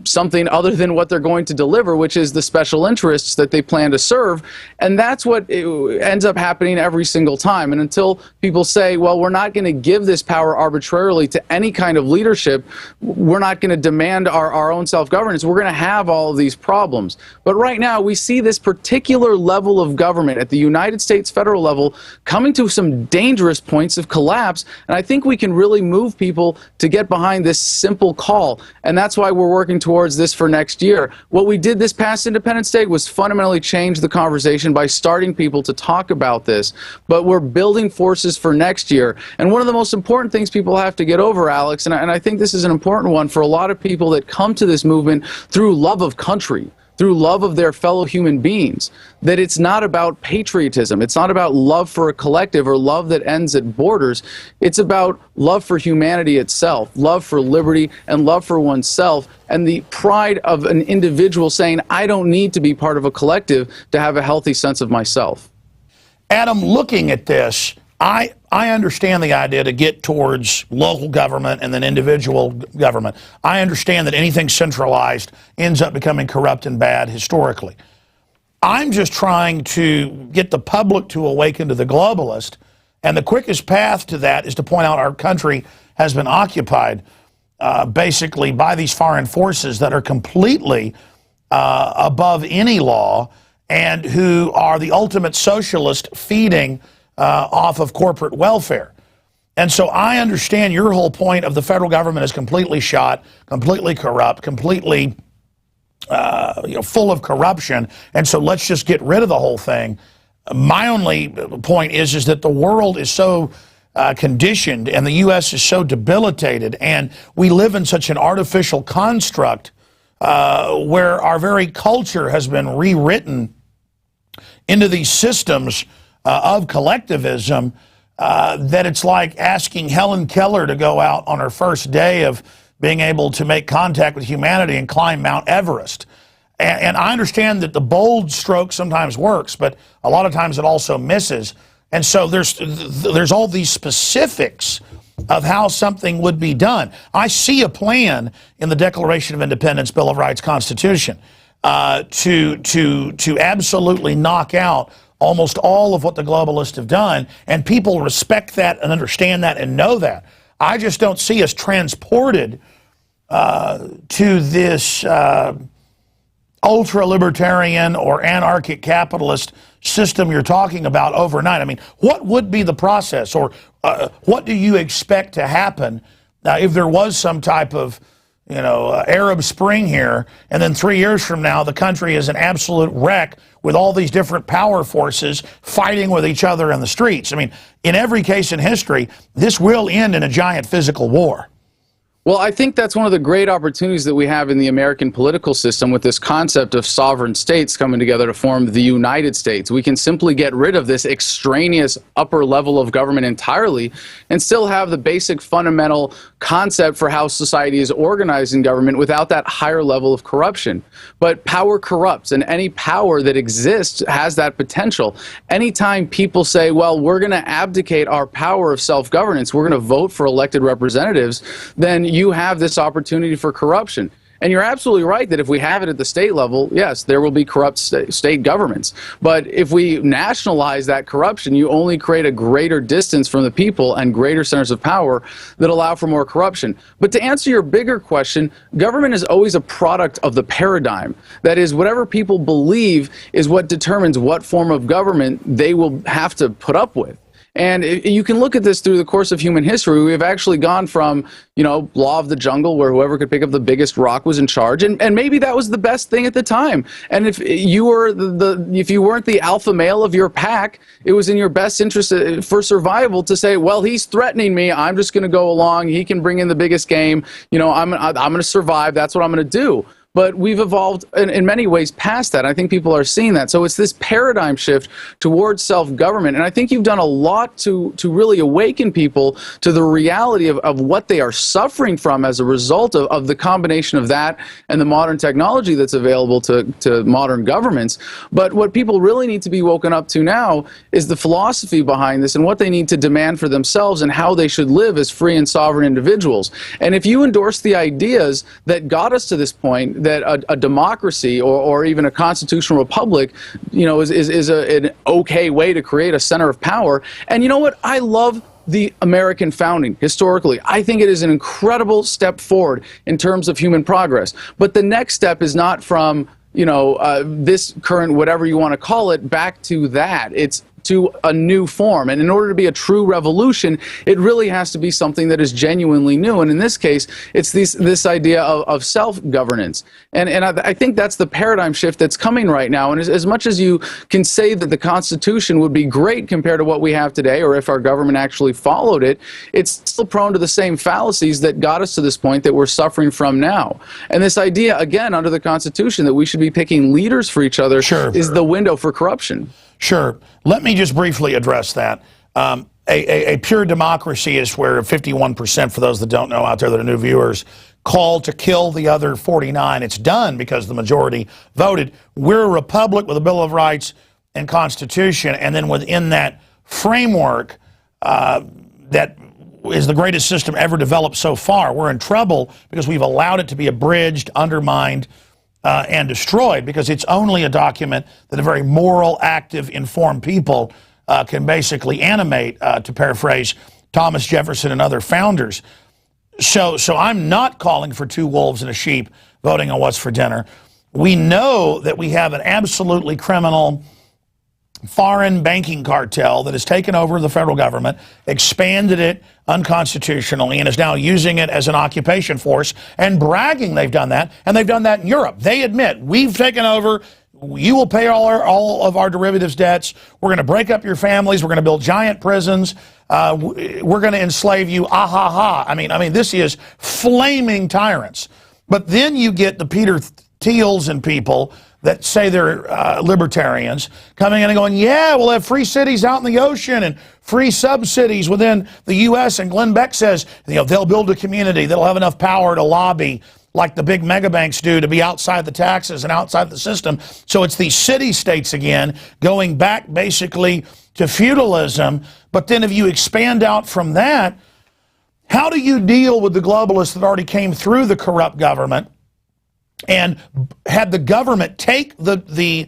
something other than what they're going to deliver, which is the special interests that they plan to serve. And that's what ends up happening every single time. And until people say, well, we're not going to give this power arbitrarily to any kind of leadership, we're not going to demand our own self-governance, we're going to have all of these problems. But right now, we see this particular level of government at the United States federal level coming to some dangerous points of collapse. And I think we can really move people to get behind this simple call. And that's why we're working towards this for next year. What we did this past Independence Day was fundamentally change the conversation by starting people to talk about this. But we're building forces for next year. And one of the most important things people have to get over, Alex, and I think this is an important one for a lot of people that come to this movement through love of country, through love of their fellow human beings, that it's not about patriotism. It's not about love for a collective or love that ends at borders. It's about love for humanity itself, love for liberty and love for oneself, and the pride of an individual saying, I don't need to be part of a collective to have a healthy sense of myself. Adam, looking at this, I understand the idea to get towards local government and then individual government. I understand that anything centralized ends up becoming corrupt and bad historically. I'm just trying to get the public to awaken to the globalist, and the quickest path to that is to point out our country has been occupied basically by these foreign forces that are completely above any law and who are the ultimate socialist feeding off of corporate welfare. And so I understand your whole point of the federal government is completely shot, completely corrupt, completely full of corruption, and so let's just get rid of the whole thing. My only point is that the world is so conditioned and the U.S. is so debilitated, and we live in such an artificial construct where our very culture has been rewritten into these systems of collectivism that it's like asking Helen Keller to go out on her first day of being able to make contact with humanity and climb Mount Everest. And I understand that the bold stroke sometimes works, but a lot of times it also misses. And so there's all these specifics of how something would be done. I see a plan in the Declaration of Independence, Bill of Rights, Constitution to absolutely knock out almost all of what the globalists have done, and people respect that and understand that and know that. I just don't see us transported to this ultra-libertarian or anarchic capitalist system you're talking about overnight. I mean, what would be the process, or what do you expect to happen if there was some type of Arab Spring here, and then 3 years from now the country is an absolute wreck with all these different power forces fighting with each other in the streets? I mean, in every case in history, this will end in a giant physical war. Well, I think that's one of the great opportunities that we have in the American political system with this concept of sovereign states coming together to form the United States. We can simply get rid of this extraneous upper level of government entirely and still have the basic fundamental concept for how society is organized in government without that higher level of corruption. But power corrupts, and any power that exists has that potential. Anytime people say, well, we're going to abdicate our power of self-governance, we're going to vote for elected representatives, then you have this opportunity for corruption. And you're absolutely right that if we have it at the state level, yes, there will be corrupt state governments. But if we nationalize that corruption, you only create a greater distance from the people and greater centers of power that allow for more corruption. But to answer your bigger question, government is always a product of the paradigm. That is, whatever people believe is what determines what form of government they will have to put up with. And you can look at this through the course of human history. We've actually gone from, law of the jungle, where whoever could pick up the biggest rock was in charge, and maybe that was the best thing at the time. And if you were if you weren't the alpha male of your pack, it was in your best interest for survival to say, well, he's threatening me, I'm just going to go along. He can bring in the biggest game. I'm going to survive. That's what I'm going to do. But we've evolved in many ways past that. I think people are seeing that. So it's this paradigm shift towards self-government. And I think you've done a lot to really awaken people to the reality of what they are suffering from as a result of the combination of that and the modern technology that's available to modern governments. But what people really need to be woken up to now is the philosophy behind this and what they need to demand for themselves and how they should live as free and sovereign individuals. And if you endorse the ideas that got us to this point, that a democracy or even a constitutional republic, is an okay way to create a center of power. And you know what? I love the American founding historically. I think it is an incredible step forward in terms of human progress. But the next step is not from, this current, whatever you want to call it, back to that. It's to a new form. And in order to be a true revolution, it really has to be something that is genuinely new. And in this case, it's this idea of self-governance. And I think that's the paradigm shift that's coming right now. And as much as you can say that the Constitution would be great compared to what we have today, or if our government actually followed it, it's still prone to the same fallacies that got us to this point that we're suffering from now. And this idea, again, under the Constitution, that we should be picking leaders for each other is the window for corruption. Sure. Let me just briefly address that. A pure democracy is where 51%, for those that don't know out there that are new viewers, call to kill the other 49. It's done because the majority voted. We're a republic with a Bill of Rights and Constitution, and then within that framework that is the greatest system ever developed so far, we're in trouble because we've allowed it to be abridged, undermined, and destroyed, because it's only a document that a very moral, active, informed people can basically animate, to paraphrase Thomas Jefferson and other founders. So I'm not calling for two wolves and a sheep voting on what's for dinner. We know that we have an absolutely criminal foreign banking cartel that has taken over the federal government, expanded it unconstitutionally, and is now using it as an occupation force and bragging they've done that. And they've done that in Europe. They admit, we've taken over. You will pay all of our derivatives debts. We're going to break up your families. We're going to build giant prisons. We're going to enslave you. Ah, ha, ha. I mean, this is flaming tyrants. But then you get the Peter Thiels and people that say they're libertarians coming in and going, yeah, we'll have free cities out in the ocean and free sub-cities within the U.S. And Glenn Beck says, they'll build a community that'll have enough power to lobby like the big mega banks do to be outside the taxes and outside the system. So it's these city-states again, going back basically to feudalism. But then if you expand out from that, how do you deal with the globalists that already came through the corrupt government and had the government take the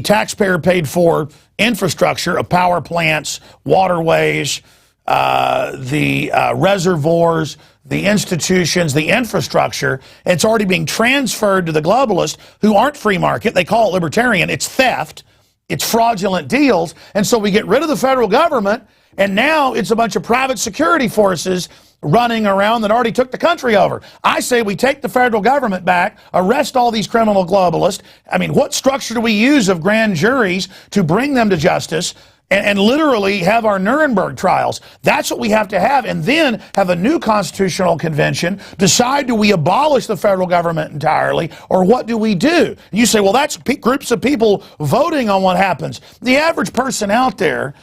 taxpayer paid for infrastructure of power plants, waterways, the reservoirs, the institutions, the infrastructure? It's already being transferred to the globalists who aren't free market. They call it libertarian. It's theft. It's fraudulent deals. And so we get rid of the federal government, and now it's a bunch of private security forces running around that already took the country over. I say we take the federal government back, arrest all these criminal globalists. I mean, what structure do we use of grand juries to bring them to justice and literally have our Nuremberg trials? That's what we have to have, and then have a new constitutional convention, decide, do we abolish the federal government entirely, or what do we do? You say, well, that's groups of people voting on what happens. The average person out there,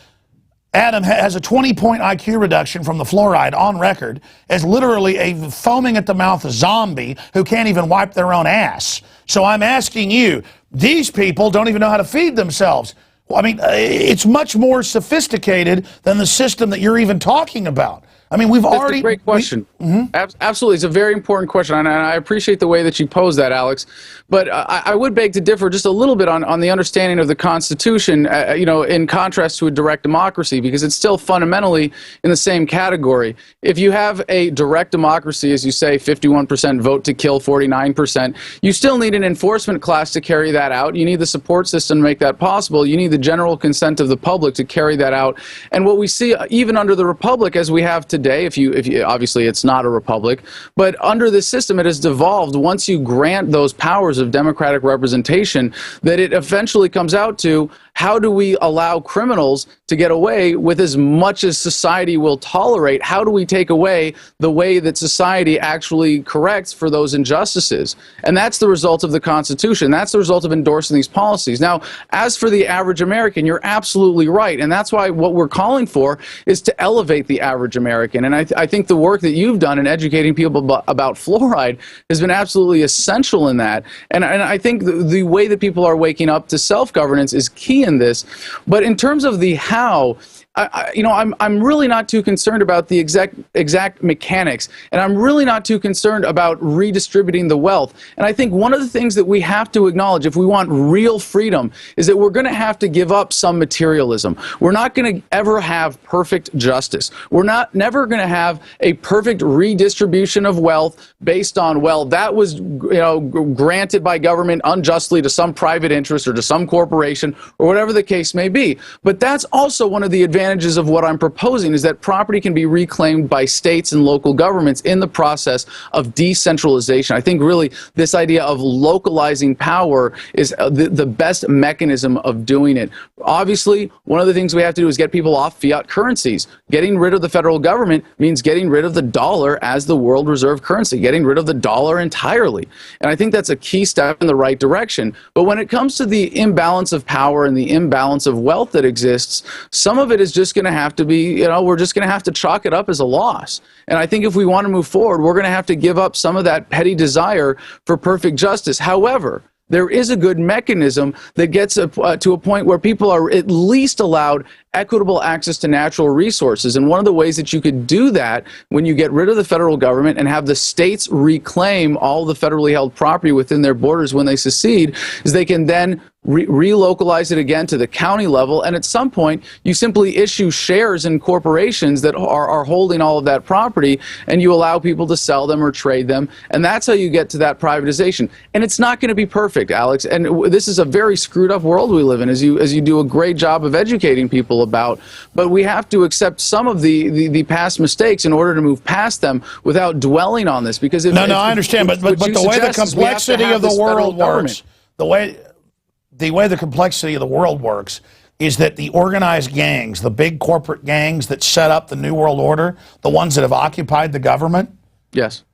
Adam, has a 20-point IQ reduction from the fluoride on record, as literally a foaming at the mouth zombie who can't even wipe their own ass. So I'm asking you, these people don't even know how to feed themselves. Well, I mean, it's much more sophisticated than the system that you're even talking about. I mean, That's a great question. Absolutely. It's a very important question, and I appreciate the way that you posed that, Alex. But I would beg to differ just a little bit on the understanding of the Constitution, in contrast to a direct democracy, because it's still fundamentally in the same category. If you have a direct democracy, as you say, 51% vote to kill 49%, you still need an enforcement class to carry that out. You need the support system to make that possible. You need the general consent of the public to carry that out. And what we see, even under the republic as we have today, if you obviously it's not a republic, but under this system it has devolved, once you grant those powers of democratic representation, that it eventually comes out to, how do we allow criminals to get away with as much as society will tolerate? How do we take away the way that society actually corrects for those injustices? And that's the result of the Constitution. That's the result of endorsing these policies. Now, as for the average American, you're absolutely right. And that's why what we're calling for is to elevate the average American. And I think the work that you've done in educating people about fluoride has been absolutely essential in that. And I think the way that people are waking up to self-governance is key in this. But in terms of the how, I'm really not too concerned about the exact mechanics, and I'm really not too concerned about redistributing the wealth. And I think one of the things that we have to acknowledge, if we want real freedom, is that we're going to have to give up some materialism. We're not going to ever have perfect justice. We're never going to have a perfect redistribution of wealth based on, well, that was granted by government unjustly to some private interest or to some corporation or whatever the case may be. But that's also one of the advantages of what I'm proposing, is that property can be reclaimed by states and local governments in the process of decentralization. I think really this idea of localizing power is the best mechanism of doing it. Obviously, one of the things we have to do is get people off fiat currencies. Getting rid of the federal government means getting rid of the dollar as the world reserve currency, getting rid of the dollar entirely. And I think that's a key step in the right direction. But when it comes to the imbalance of power and the imbalance of wealth that exists, some of it is just going to have to be, we're just going to have to chalk it up as a loss. And I think if we want to move forward, we're going to have to give up some of that petty desire for perfect justice. However, there is a good mechanism that gets to a point where people are at least allowed equitable access to natural resources. And one of the ways that you could do that when you get rid of the federal government and have the states reclaim all the federally held property within their borders when they secede is they can then relocalize it again to the county level, and at some point you simply issue shares in corporations that are holding all of that property, and you allow people to sell them or trade them, and that's how you get to that privatization. And it's not going to be perfect, Alex, and this is a very screwed up world we live in, as you do a great job of educating people about, but we have to accept some of the past mistakes in order to move past them without dwelling on this, because if, I understand, but the way the complexity of the world works, the way the complexity of the world works is that the organized gangs, the big corporate gangs that set up the New World Order, the ones that have occupied the government, yes,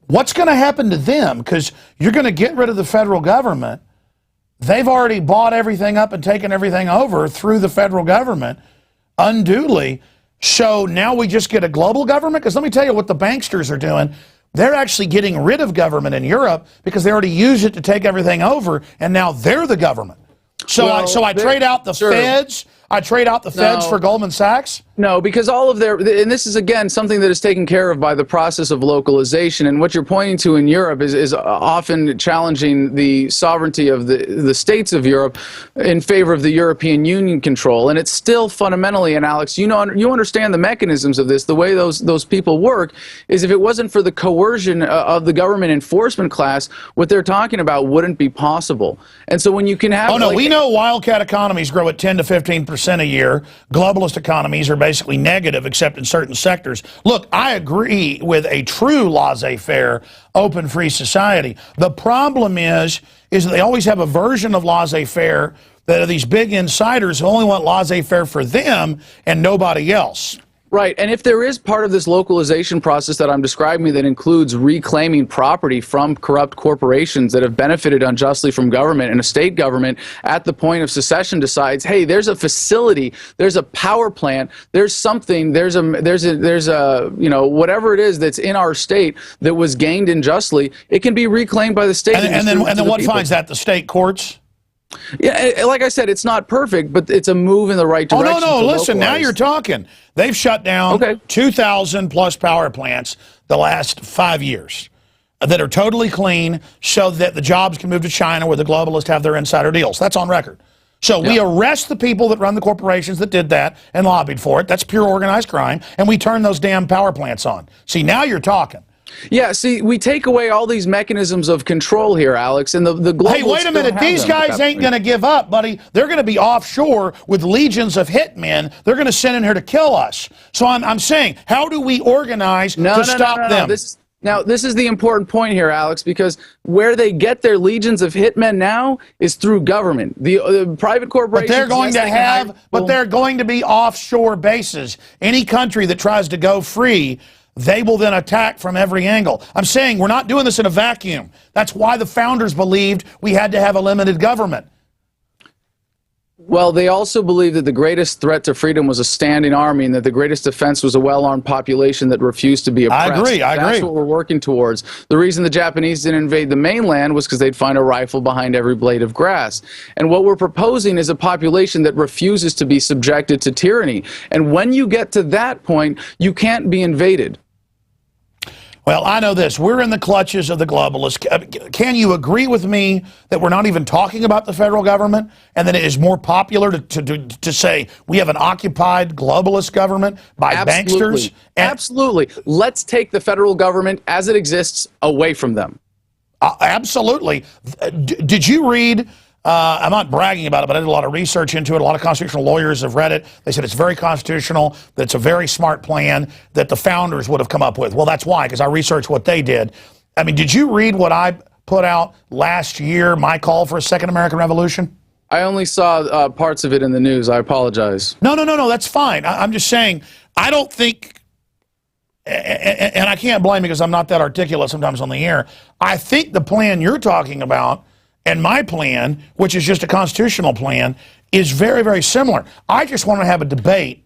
what's going to happen to them? Because you're going to get rid of the federal government. They've already bought everything up and taken everything over through the federal government unduly. So now we just get a global government? Because let me tell you what the banksters are doing. They're actually getting rid of government in Europe because they already used it to take everything over, and now they're the government. So, I trade out the feds. I trade out the feds for Goldman Sachs? No, because all of their, and this is again something that is taken care of by the process of localization, and what you're pointing to in Europe is often challenging the sovereignty of the states of Europe in favor of the European Union control, and it's still fundamentally, and Alex, you understand the mechanisms of this, the way those people work is if it wasn't for the coercion of the government enforcement class, what they're talking about wouldn't be possible. And so when you can have... Oh no, we know wildcat economies grow at 10 to 15% a year. Globalist economies are basically negative except in certain sectors. Look, I agree with a true laissez-faire, open, free society. The problem is that they always have a version of laissez-faire that are these big insiders who only want laissez-faire for them and nobody else. Right, and if there is part of this localization process that I'm describing that includes reclaiming property from corrupt corporations that have benefited unjustly from government, and a state government at the point of secession decides, hey, there's a facility, there's a power plant, there's something, there's a whatever it is that's in our state that was gained unjustly, it can be reclaimed by the state. And then what finds that? The state courts? Yeah, like I said, it's not perfect, but it's a move in the right direction. Oh, no, listen, now you're talking. They've shut down 2,000 plus power plants the last 5 years that are totally clean so that the jobs can move to China where the globalists have their insider deals. That's on record. So we arrest the people that run the corporations that did that and lobbied for it. That's pure organized crime. And we turn those damn power plants on. See, now you're talking. Yeah, see, we take away all these mechanisms of control here, Alex, and the globalists... Hey, wait a minute. These guys ain't going to give up, buddy. They're going to be offshore with legions of hitmen. They're going to send in here to kill us. So I'm saying, how do we organize to stop them? Now, this is the important point here, Alex, because where they get their legions of hitmen now is through government. The private corporations... But they're going to have... But they're going to be offshore bases. Any country that tries to go free... they will then attack from every angle. I'm saying we're not doing this in a vacuum. That's why the founders believed we had to have a limited government. Well, they also believed that the greatest threat to freedom was a standing army and that the greatest defense was a well-armed population that refused to be oppressed. I agree. That's what we're working towards. The reason the Japanese didn't invade the mainland was because they'd find a rifle behind every blade of grass. And what we're proposing is a population that refuses to be subjected to tyranny. And when you get to that point, you can't be invaded. Well, I know this. We're in the clutches of the globalists. Can you agree with me that we're not even talking about the federal government and that it is more popular to say we have an occupied globalist government by banksters? Absolutely. Let's take the federal government as it exists away from them. Absolutely. Did you read... I'm not bragging about it, but I did a lot of research into it. A lot of constitutional lawyers have read it. They said it's very constitutional, that it's a very smart plan that the founders would have come up with. Well, that's why, because I researched what they did. I mean, did you read what I put out last year, my call for a second American Revolution? I only saw parts of it in the news. I apologize. No, that's fine. I'm just saying, I don't think, and I can't blame you because I'm not that articulate sometimes on the air. I think the plan you're talking about and my plan, which is just a constitutional plan, is very, very similar. I just want to have a debate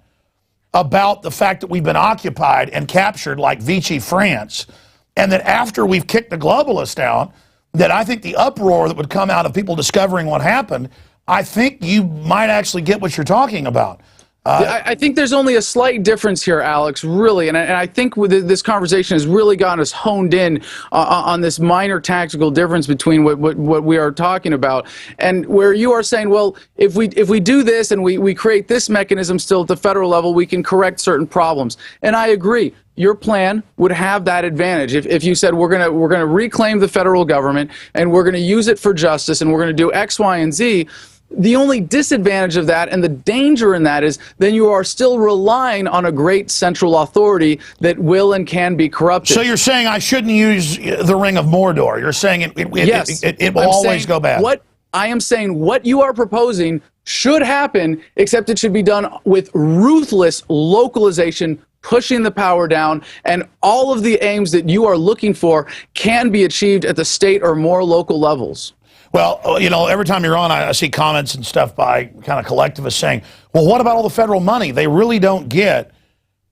about the fact that we've been occupied and captured like Vichy France, and that after we've kicked the globalists out, that I think the uproar that would come out of people discovering what happened, I think you might actually get what you're talking about. I think there's only a slight difference here, Alex, really, and I think this conversation has really gotten us honed in on this minor tactical difference between what we are talking about, and where you are saying, well, if we do this and we create this mechanism still at the federal level, we can correct certain problems. And I agree. Your plan would have that advantage if you said we're gonna reclaim the federal government and we're gonna use it for justice and we're gonna do X, Y, and Z. The only disadvantage of that and the danger in that is then you are still relying on a great central authority that will and can be corrupted. So you're saying I shouldn't use the Ring of Mordor. You're saying it will always go bad. I am saying what you are proposing should happen, except it should be done with ruthless localization, pushing the power down, and all of the aims that you are looking for can be achieved at the state or more local levels. Well, you know, every time you're on, I see comments and stuff by kind of collectivists saying, well, what about all the federal money? They really don't get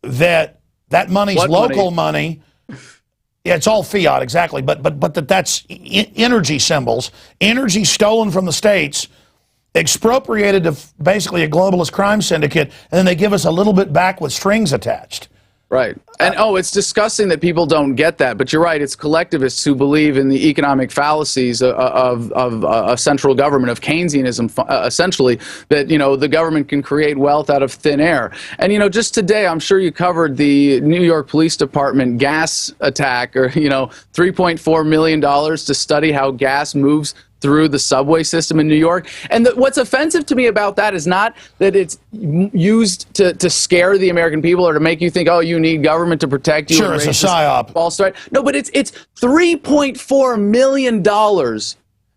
that money's local money. Yeah, it's all fiat, exactly. But that's energy symbols, energy stolen from the states, expropriated to basically a globalist crime syndicate, and then they give us a little bit back with strings attached. Right. And it's disgusting that people don't get that. But you're right. It's collectivists who believe in the economic fallacies of a central government, of Keynesianism, essentially, that, you know, the government can create wealth out of thin air. And, you know, just today, I'm sure you covered the New York Police Department gas attack, or, you know, $3.4 million to study how gas moves through the subway system in New York. And what's offensive to me about that is not that it's used to scare the American people or to make you think, oh, you need government to protect you. Sure, it's a psyop. False threat. No, but it's $3.4 million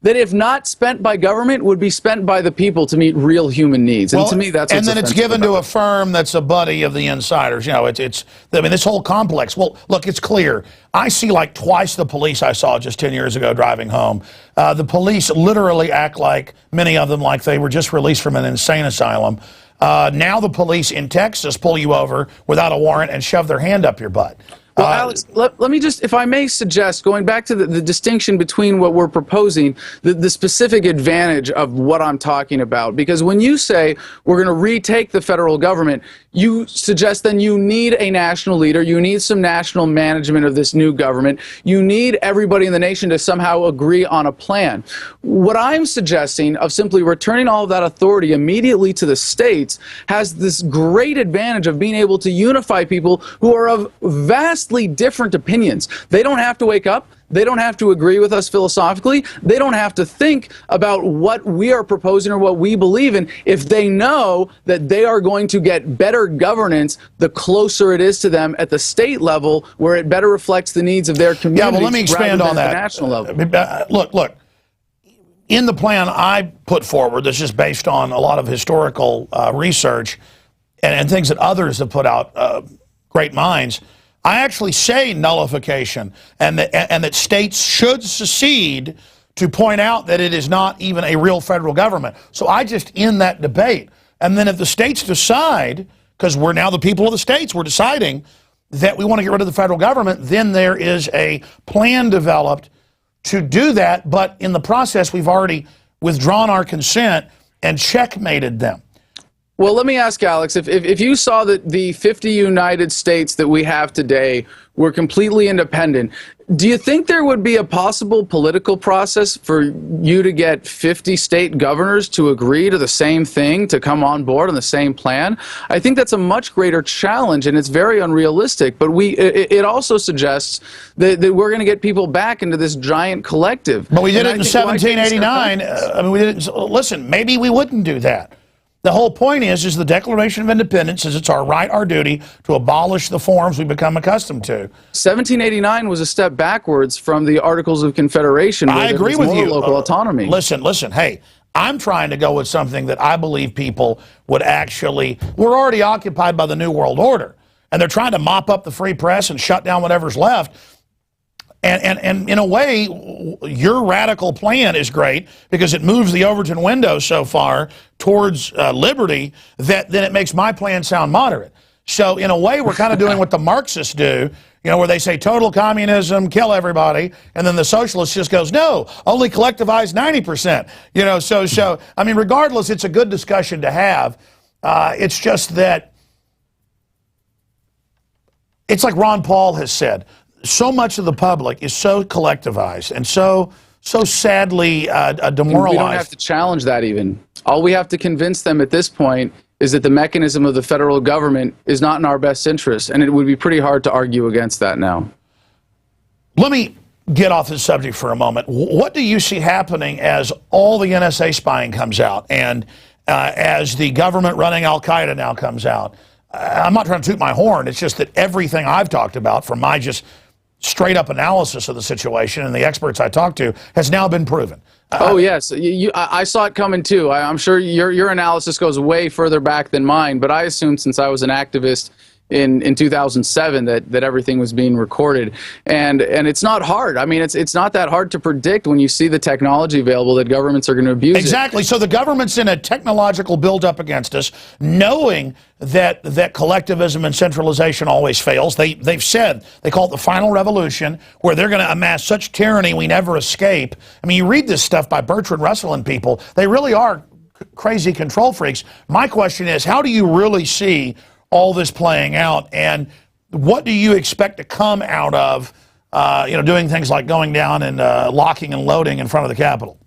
that, if not spent by government, would be spent by the people to meet real human needs. And to me, that's what's and then it's given to a firm that's a buddy of the insiders. You know, I mean, this whole complex. Well, look, it's clear. I see like twice the police I saw just 10 years ago driving home. The police literally act like, many of them, like they were just released from an insane asylum. Now the police in Texas pull you over without a warrant and shove their hand up your butt. Well, Alex, let me just, if I may suggest, going back to the distinction between what we're proposing, the specific advantage of what I'm talking about. Because when you say we're going to retake the federal government, you suggest then you need a national leader, you need some national management of this new government, you need everybody in the nation to somehow agree on a plan. What I'm suggesting of simply returning all of that authority immediately to the states has this great advantage of being able to unify people who are of vastly different opinions. They don't have to wake up. They don't have to agree with us philosophically. They don't have to think about what we are proposing or what we believe in. If they know that they are going to get better governance, the closer it is to them at the state level, where it better reflects the needs of their communities. Yeah, well, let me expand on that. At the national level. Look. In the plan I put forward, that's just based on a lot of historical research and things that others have put out, great minds, I actually say nullification, and that states should secede to point out that it is not even a real federal government. So I just end that debate. And then if the states decide, because we're now the people of the states, we're deciding that we want to get rid of the federal government, then there is a plan developed to do that. But in the process, we've already withdrawn our consent and checkmated them. Well, let me ask, Alex, if you saw that the 50 United States that we have today were completely independent, do you think there would be a possible political process for you to get 50 state governors to agree to the same thing, to come on board on the same plan? I think that's a much greater challenge, and it's very unrealistic. But it also suggests that we're going to get people back into this giant collective. But we did it in 1789. I mean, we didn't. Listen, maybe we wouldn't do that. The whole point is the Declaration of Independence says it's our right, our duty, to abolish the forms we become accustomed to. 1789 was a step backwards from the Articles of Confederation. Where I agree with you. Local autonomy. Listen. Hey, I'm trying to go with something that I believe people would actually. We're already occupied by the New World Order, and they're trying to mop up the free press and shut down whatever's left. And in a way, your radical plan is great because it moves the Overton window so far towards liberty that then it makes my plan sound moderate. So in a way, we're kind of doing what the Marxists do, you know, where they say total communism, kill everybody, and then the socialist just goes, no, only collectivize 90%. You know, so I mean, regardless, it's a good discussion to have. It's just that it's like Ron Paul has said, so much of the public is so collectivized and so sadly demoralized. We don't have to challenge that even. All we have to convince them at this point is that the mechanism of the federal government is not in our best interest, and it would be pretty hard to argue against that now. Let me get off this subject for a moment. What do you see happening as all the NSA spying comes out and as the government running Al-Qaeda now comes out? I'm not trying to toot my horn. It's just that everything I've talked about from my just straight up analysis of the situation and the experts I talked to has now been proven. Oh, yes. I saw it coming, too. I'm sure your analysis goes way further back than mine, but I assumed since I was an activist in 2007 that everything was being recorded, and it's not hard. I mean, it's not that hard to predict when you see the technology available that governments are going to abuse exactly. So the government's in a technological buildup against us, knowing that collectivism and centralization always fails. They've said, they call it the final revolution, where they're going to amass such tyranny we never escape. I mean, you read this stuff by Bertrand Russell and people, they really are crazy control freaks. My question is, how do you really see all this playing out, and what do you expect to come out of you know, doing things like going down and locking and loading in front of the Capitol?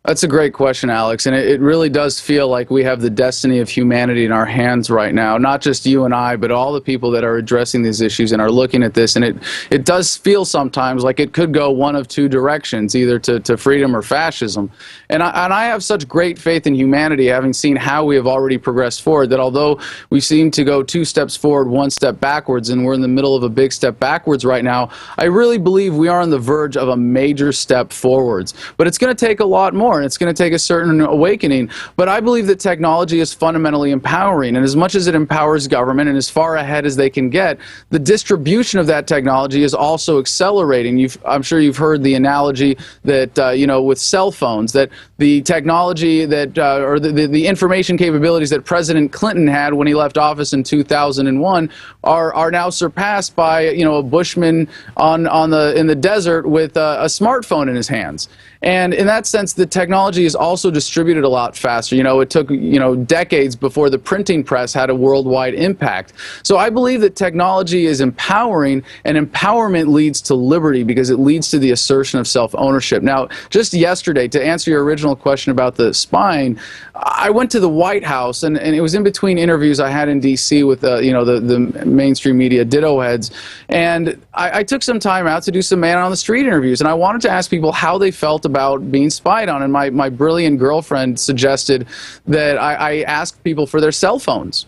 That's a great question, Alex, and it really does feel like we have the destiny of humanity in our hands right now. Not just you and I, but all the people that are addressing these issues and are looking at this. And it does feel sometimes like it could go one of two directions, either to freedom or fascism. And I have such great faith in humanity, having seen how we have already progressed forward, that although we seem to go 2 steps forward, 1 step backwards, and we're in the middle of a big step backwards right now, I really believe we are on the verge of a major step forwards. But it's going to take a lot more. And it's going to take a certain awakening. But I believe that technology is fundamentally empowering. And as much as it empowers government and as far ahead as they can get, the distribution of that technology is also accelerating. I'm sure you've heard the analogy that, you know, with cell phones, that the technology that, or the information capabilities that President Clinton had when he left office in 2001 are now surpassed by, you know, a bushman in the desert with a smartphone in his hands. And in that sense, the technology is also distributed a lot faster. You know, it took, you know, decades before the printing press had a worldwide impact. So I believe that technology is empowering, and empowerment leads to liberty because it leads to the assertion of self-ownership. Now, just yesterday, to answer your original question about the spying, I went to the White House, and it was in between interviews I had in D.C. with, you know, the mainstream media ditto heads, and I took some time out to do some man-on-the-street interviews, and I wanted to ask people how they felt about being spied on. And my brilliant girlfriend suggested that I ask people for their cell phones.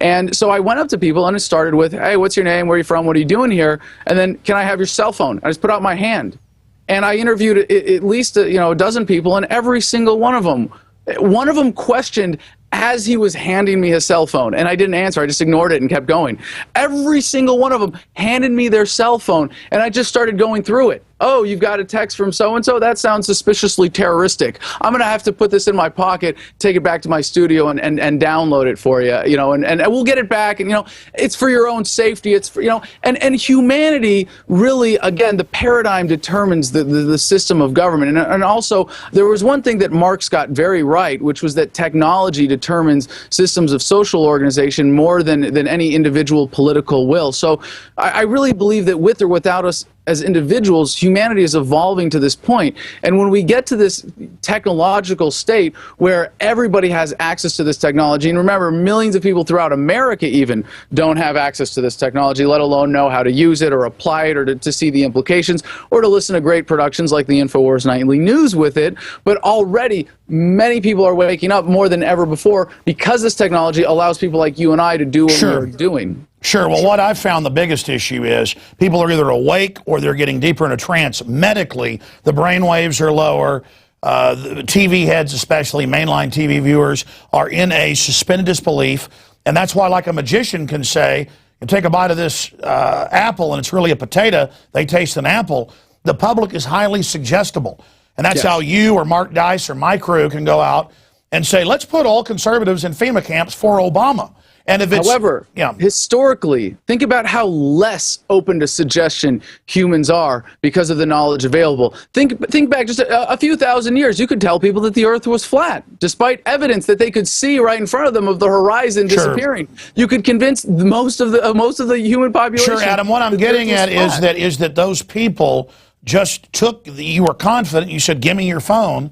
And so I went up to people and it started with, hey, what's your name? Where are you from? What are you doing here? And then, can I have your cell phone? I just put out my hand. And I interviewed at least you know, a dozen people, and every single one of them questioned as he was handing me his cell phone, and I didn't answer. I just ignored it and kept going. Every single one of them handed me their cell phone, and I just started going through it. Oh, you've got a text from so-and-so? That sounds suspiciously terroristic. I'm going to have to put this in my pocket, take it back to my studio, and download it for you, you know, and we'll get it back. And, you know, it's for your own safety. It's for, you know, and humanity really, again, the paradigm determines the system of government. And also, there was one thing that Marx got very right, which was that technology determines systems of social organization more than any individual political will. So I really believe that with or without us as individuals, humanity is evolving to this point. And when we get to this technological state where everybody has access to this technology, and remember, millions of people throughout America even don't have access to this technology, let alone know how to use it or apply it or to see the implications or to listen to great productions like the INFOWARS Nightly News with it. But already, many people are waking up more than ever before because this technology allows people like you and I to do what we're doing. Sure. Well, what I've found the biggest issue is people are either awake or they're getting deeper in a trance. Medically, the brain waves are lower. The TV heads, especially mainline TV viewers, are in a suspended disbelief. And that's why, like a magician can say, you take a bite of this apple and it's really a potato, they taste an apple. The public is highly suggestible. And that's how you or Mark Dice or my crew can go out and say, let's put all conservatives in FEMA camps for Obama. And if it's, however, historically, think about how less open to suggestion humans are because of the knowledge available. Think back just a few thousand years. You could tell people that the Earth was flat, despite evidence that they could see right in front of them of the horizon disappearing. You could convince most of the human population. Sure, Adam. What I'm getting at is that those people just took. You were confident. You said, "Give me your phone,"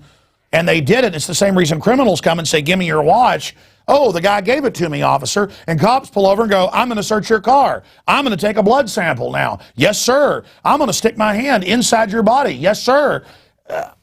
and they did it. It's the same reason criminals come and say, "Give me your watch." Oh, the guy gave it to me, officer. And cops pull over and go, I'm going to search your car. I'm going to take a blood sample now. Yes, sir. I'm going to stick my hand inside your body. Yes, sir.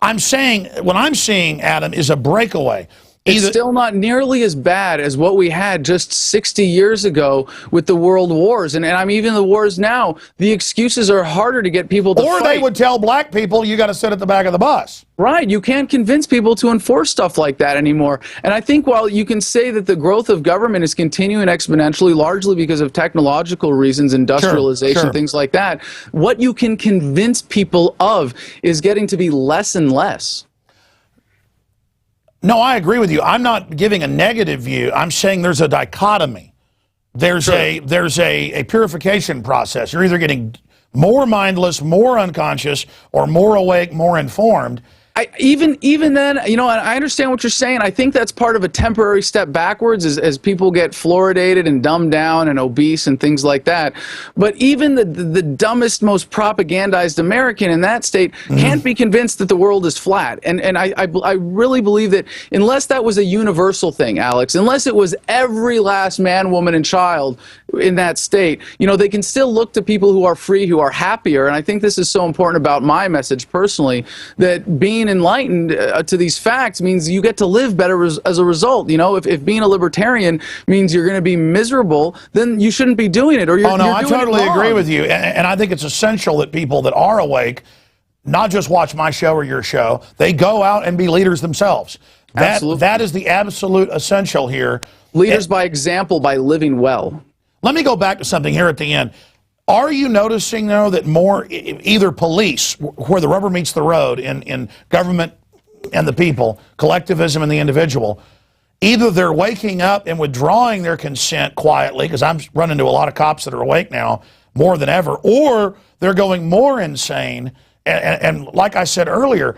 I'm saying, what I'm seeing, Adam, is a breakaway. It's still not nearly as bad as what we had just 60 years ago with the world wars. And I mean, even the wars now, the excuses are harder to get people to fight. Or they would tell black people, you got to sit at the back of the bus. Right. You can't convince people to enforce stuff like that anymore. And I think while you can say that the growth of government is continuing exponentially, largely because of technological reasons, industrialization, things like that, what you can convince people of is getting to be less and less. No, I agree with you. I'm not giving a negative view. I'm saying there's a dichotomy. There's a purification process. You're either getting more mindless, more unconscious, or more awake, more informed. Even then, you know, I understand what you're saying. I think that's part of a temporary step backwards as people get fluoridated and dumbed down and obese and things like that. But even the dumbest, most propagandized American in that state can't be convinced that the world is flat. And I really believe that unless that was a universal thing, Alex, unless it was every last man, woman, and child in that state, you know, they can still look to people who are free, who are happier. And I think this is so important about my message personally, that being enlightened to these facts means you get to live better as a result. You know, if being a libertarian means you're going to be miserable, then you shouldn't be doing it. Or you're, I totally agree with you. And I think it's essential that people that are awake not just watch my show or your show, they go out and be leaders themselves. That is the absolute essential here. Leaders by example, by living well. Let me go back to something here at the end. Are you noticing, though, that more, either police, where the rubber meets the road in government and the people, collectivism and the individual, either they're waking up and withdrawing their consent quietly, because I'm running into a lot of cops that are awake now more than ever, or they're going more insane. And like I said earlier,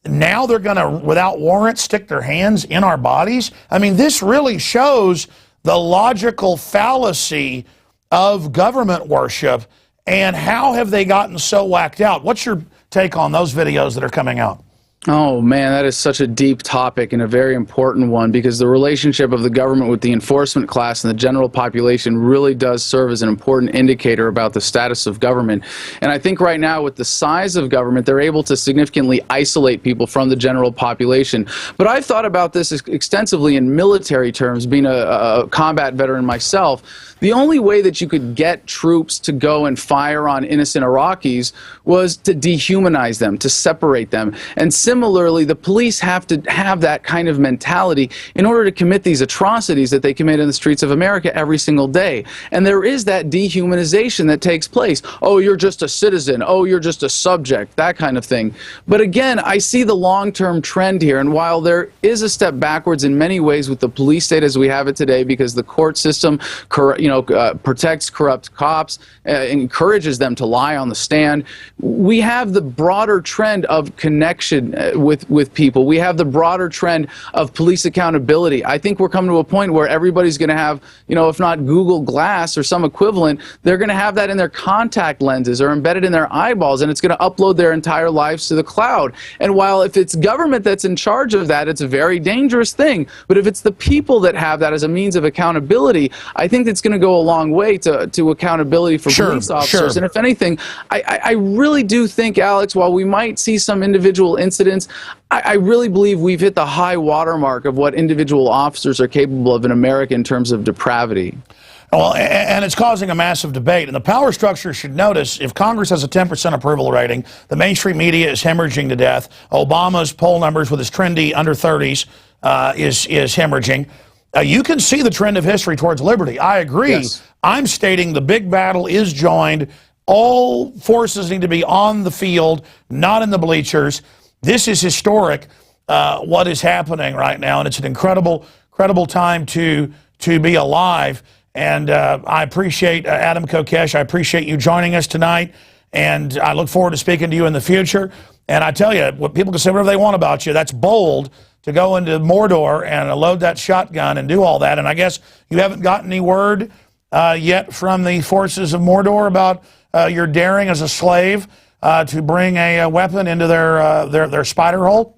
now they're going to, without warrant, stick their hands in our bodies. I mean, this really shows the logical fallacy of government worship, and how have they gotten so whacked out? What's your take on those videos that are coming out? Oh man, that is such a deep topic and a very important one, because the relationship of the government with the enforcement class and the general population really does serve as an important indicator about the status of government. And I think right now with the size of government, they're able to significantly isolate people from the general population. But I've thought about this extensively in military terms, being a combat veteran myself. The only way that you could get troops to go and fire on innocent Iraqis was to dehumanize them, to separate them. And similarly, the police have to have that kind of mentality in order to commit these atrocities that they commit in the streets of America every single day. And there is that dehumanization that takes place. Oh, you're just a citizen. Oh, you're just a subject, that kind of thing. But again, I see the long-term trend here. And while there is a step backwards in many ways with the police state as we have it today, because the court system, protects corrupt cops, encourages them to lie on the stand, we have the broader trend of connection with people. We have the broader trend of police accountability. I think we're coming to a point where everybody's going to have, if not Google Glass or some equivalent, they're going to have that in their contact lenses or embedded in their eyeballs, and it's going to upload their entire lives to the cloud. And while if it's government that's in charge of that, it's a very dangerous thing. But if it's the people that have that as a means of accountability, I think it's going to go a long way to accountability for police officers. And if anything, I really do think, Alex, while we might see some individual incidents, I really believe we've hit the high watermark of what individual officers are capable of in America in terms of depravity. Well, and it's causing a massive debate. And the power structure should notice, if Congress has a 10% approval rating, the mainstream media is hemorrhaging to death, Obama's poll numbers with his trendy under 30s is hemorrhaging. You can see the trend of history towards liberty. I agree. Yes. I'm stating the big battle is joined. All forces need to be on the field, not in the bleachers. This is historic. what is happening right now, and it's an incredible time to be alive. And I appreciate Adam Kokesh. I appreciate you joining us tonight, and I look forward to speaking to you in the future. And I tell you, what people can say whatever they want about you. That's bold to go into Mordor and load that shotgun and do all that. And I guess you haven't gotten any word yet from the forces of Mordor about your daring as a slave to bring a weapon into their spider hole?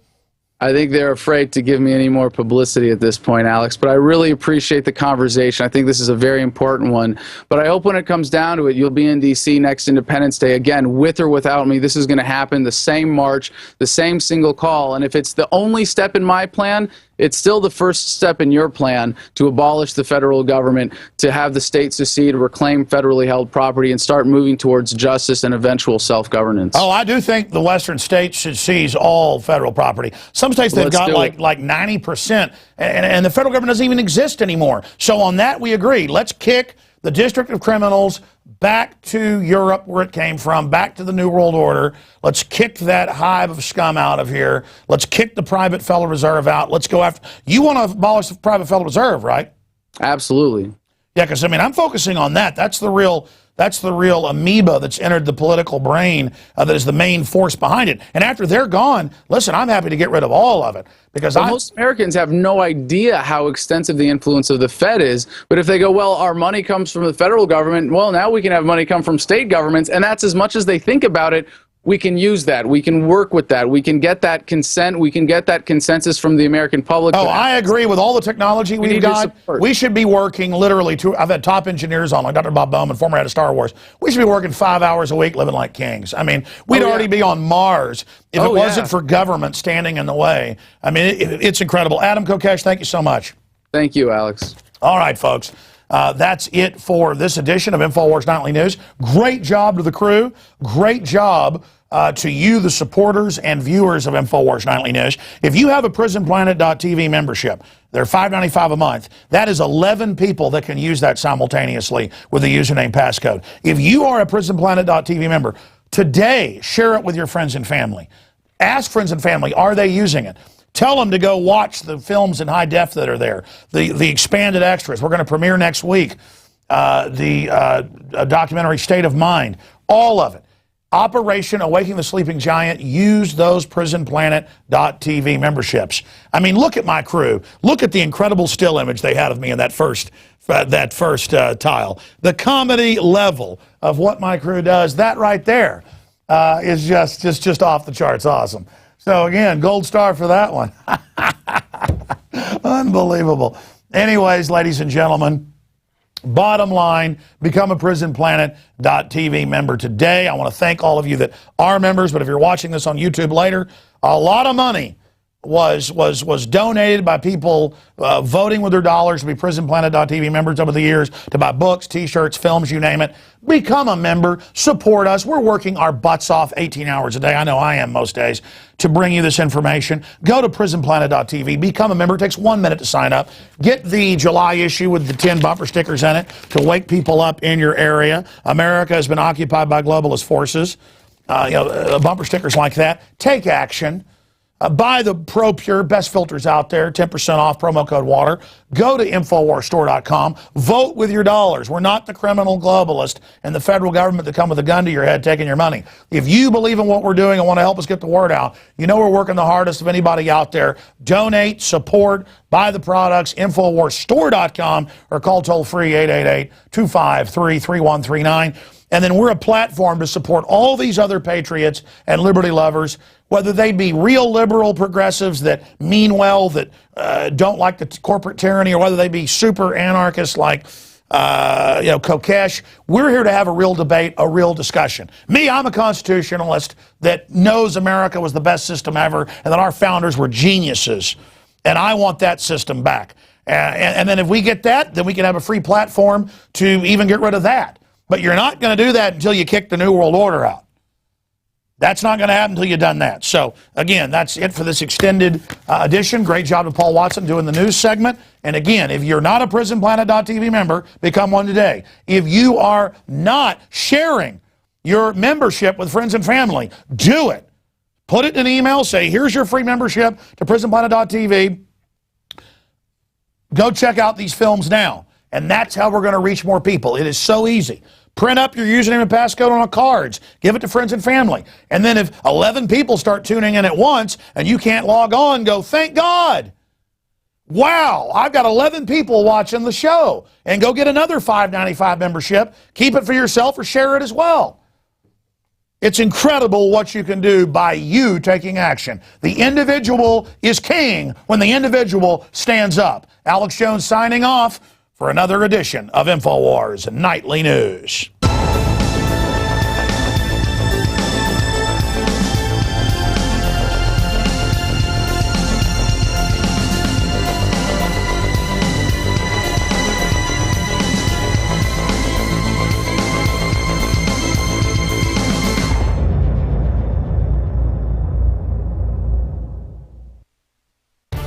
I think they're afraid to give me any more publicity at this point, Alex, but I really appreciate the conversation. I think this is a very important one. But I hope when it comes down to it, you'll be in D.C. next Independence Day. Again, with or without me, this is going to happen. The same march, the same single call. And if it's the only step in my plan, it's still the first step in your plan to abolish the federal government, to have the states secede, reclaim federally held property, and start moving towards justice and eventual self-governance. Oh, I do think the western states should seize all federal property. Some states, they've got like 90%, and the federal government doesn't even exist anymore. So on that, we agree. Let's kick the District of Criminals back to Europe, where it came from, back to the New World Order. Let's kick that hive of scum out of here. Let's kick the private Federal Reserve out. Let's go after... You want to abolish the private Federal Reserve, right? Absolutely. Yeah, because, I mean, I'm focusing on that. That's the real amoeba that's entered the political brain that is the main force behind it. And after they're gone, listen, I'm happy to get rid of all of it. Because most Americans have no idea how extensive the influence of the Fed is. But if they go, well, our money comes from the federal government, well, now we can have money come from state governments, and that's as much as they think about it. We can use that. We can work with that. We can get that consent. We can get that consensus from the American public. Oh, I agree with all the technology we've got. We should be working literally I've had top engineers on, like Dr. Bob Bowman, former head of Star Wars. We should be working 5 hours a week, living like kings. I mean, we'd already be on Mars if it wasn't for government standing in the way. I mean, it's incredible. Adam Kokesh, thank you so much. Thank you, Alex. All right, folks. That's it for this edition of InfoWars Nightly News. Great job to the crew. Great job to you, the supporters and viewers of InfoWars Nightly News. If you have a PrisonPlanet.tv membership, they're $5.95 a month. That is 11 people that can use that simultaneously with the username passcode. If you are a PrisonPlanet.tv member, today share it with your friends and family. Ask friends and family, are they using it? Tell them to go watch the films in high def that are there, the expanded extras. We're going to premiere next week the documentary State of Mind, all of it. Operation Awakening the Sleeping Giant. Use those PrisonPlanet.tv memberships. I mean, look at my crew. Look at the incredible still image they had of me in that first tile. The comedy level of what my crew does, that right there is just off the charts awesome. So again, gold star for that one. Unbelievable. Anyways, ladies and gentlemen, bottom line, become a PrisonPlanet.tv member today. I want to thank all of you that are members, but if you're watching this on YouTube later, a lot of money was donated by people voting with their dollars to be PrisonPlanet.tv members over the years, to buy books, t-shirts, films, you name it. Become a member. Support us. We're working our butts off 18 hours a day. I know I am most days to bring you this information. Go to PrisonPlanet.tv. Become a member. It takes 1 minute to sign up. Get the July issue with the 10 bumper stickers in it to wake people up in your area. America has been occupied by globalist forces. Bumper stickers like that. Take action. Buy the Pro Pure, best filters out there, 10% off, promo code WATER. Go to InfoWarsStore.com. Vote with your dollars. We're not the criminal globalist and the federal government that come with a gun to your head taking your money. If you believe in what we're doing and want to help us get the word out, you know we're working the hardest of anybody out there. Donate, support, buy the products, InfoWarsStore.com, or call toll-free 888-253-3139. And then we're a platform to support all these other patriots and liberty lovers, whether they be real liberal progressives that mean well, that don't like the corporate tyranny, or whether they be super anarchists like Kokesh. We're here to have a real debate, a real discussion. Me, I'm a constitutionalist that knows America was the best system ever and that our founders were geniuses. And I want that system back. And then if we get that, then we can have a free platform to even get rid of that. But you're not going to do that until you kick the New World Order out. That's not going to happen until you've done that. So, again, that's it for this extended edition. Great job to Paul Watson doing the news segment. And, again, if you're not a PrisonPlanet.tv member, become one today. If you are not sharing your membership with friends and family, do it. Put it in an email, say, here's your free membership to prisonplanet.tv. Go check out these films now. And that's how we're going to reach more people. It is so easy. Print up your username and passcode on cards. Give it to friends and family. And then if 11 people start tuning in at once and you can't log on, go, thank God. Wow, I've got 11 people watching the show. And go get another $5.95 membership. Keep it for yourself or share it as well. It's incredible what you can do by you taking action. The individual is king when the individual stands up. Alex Jones signing off for another edition of InfoWars Nightly News.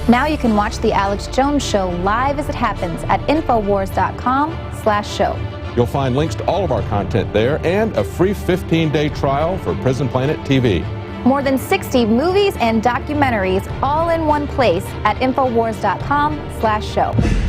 Now you can watch The Alex Jones Show live as it happens at Infowars.com/show. You'll find links to all of our content there and a free 15-day trial for Prison Planet TV. More than 60 movies and documentaries all in one place at Infowars.com/show.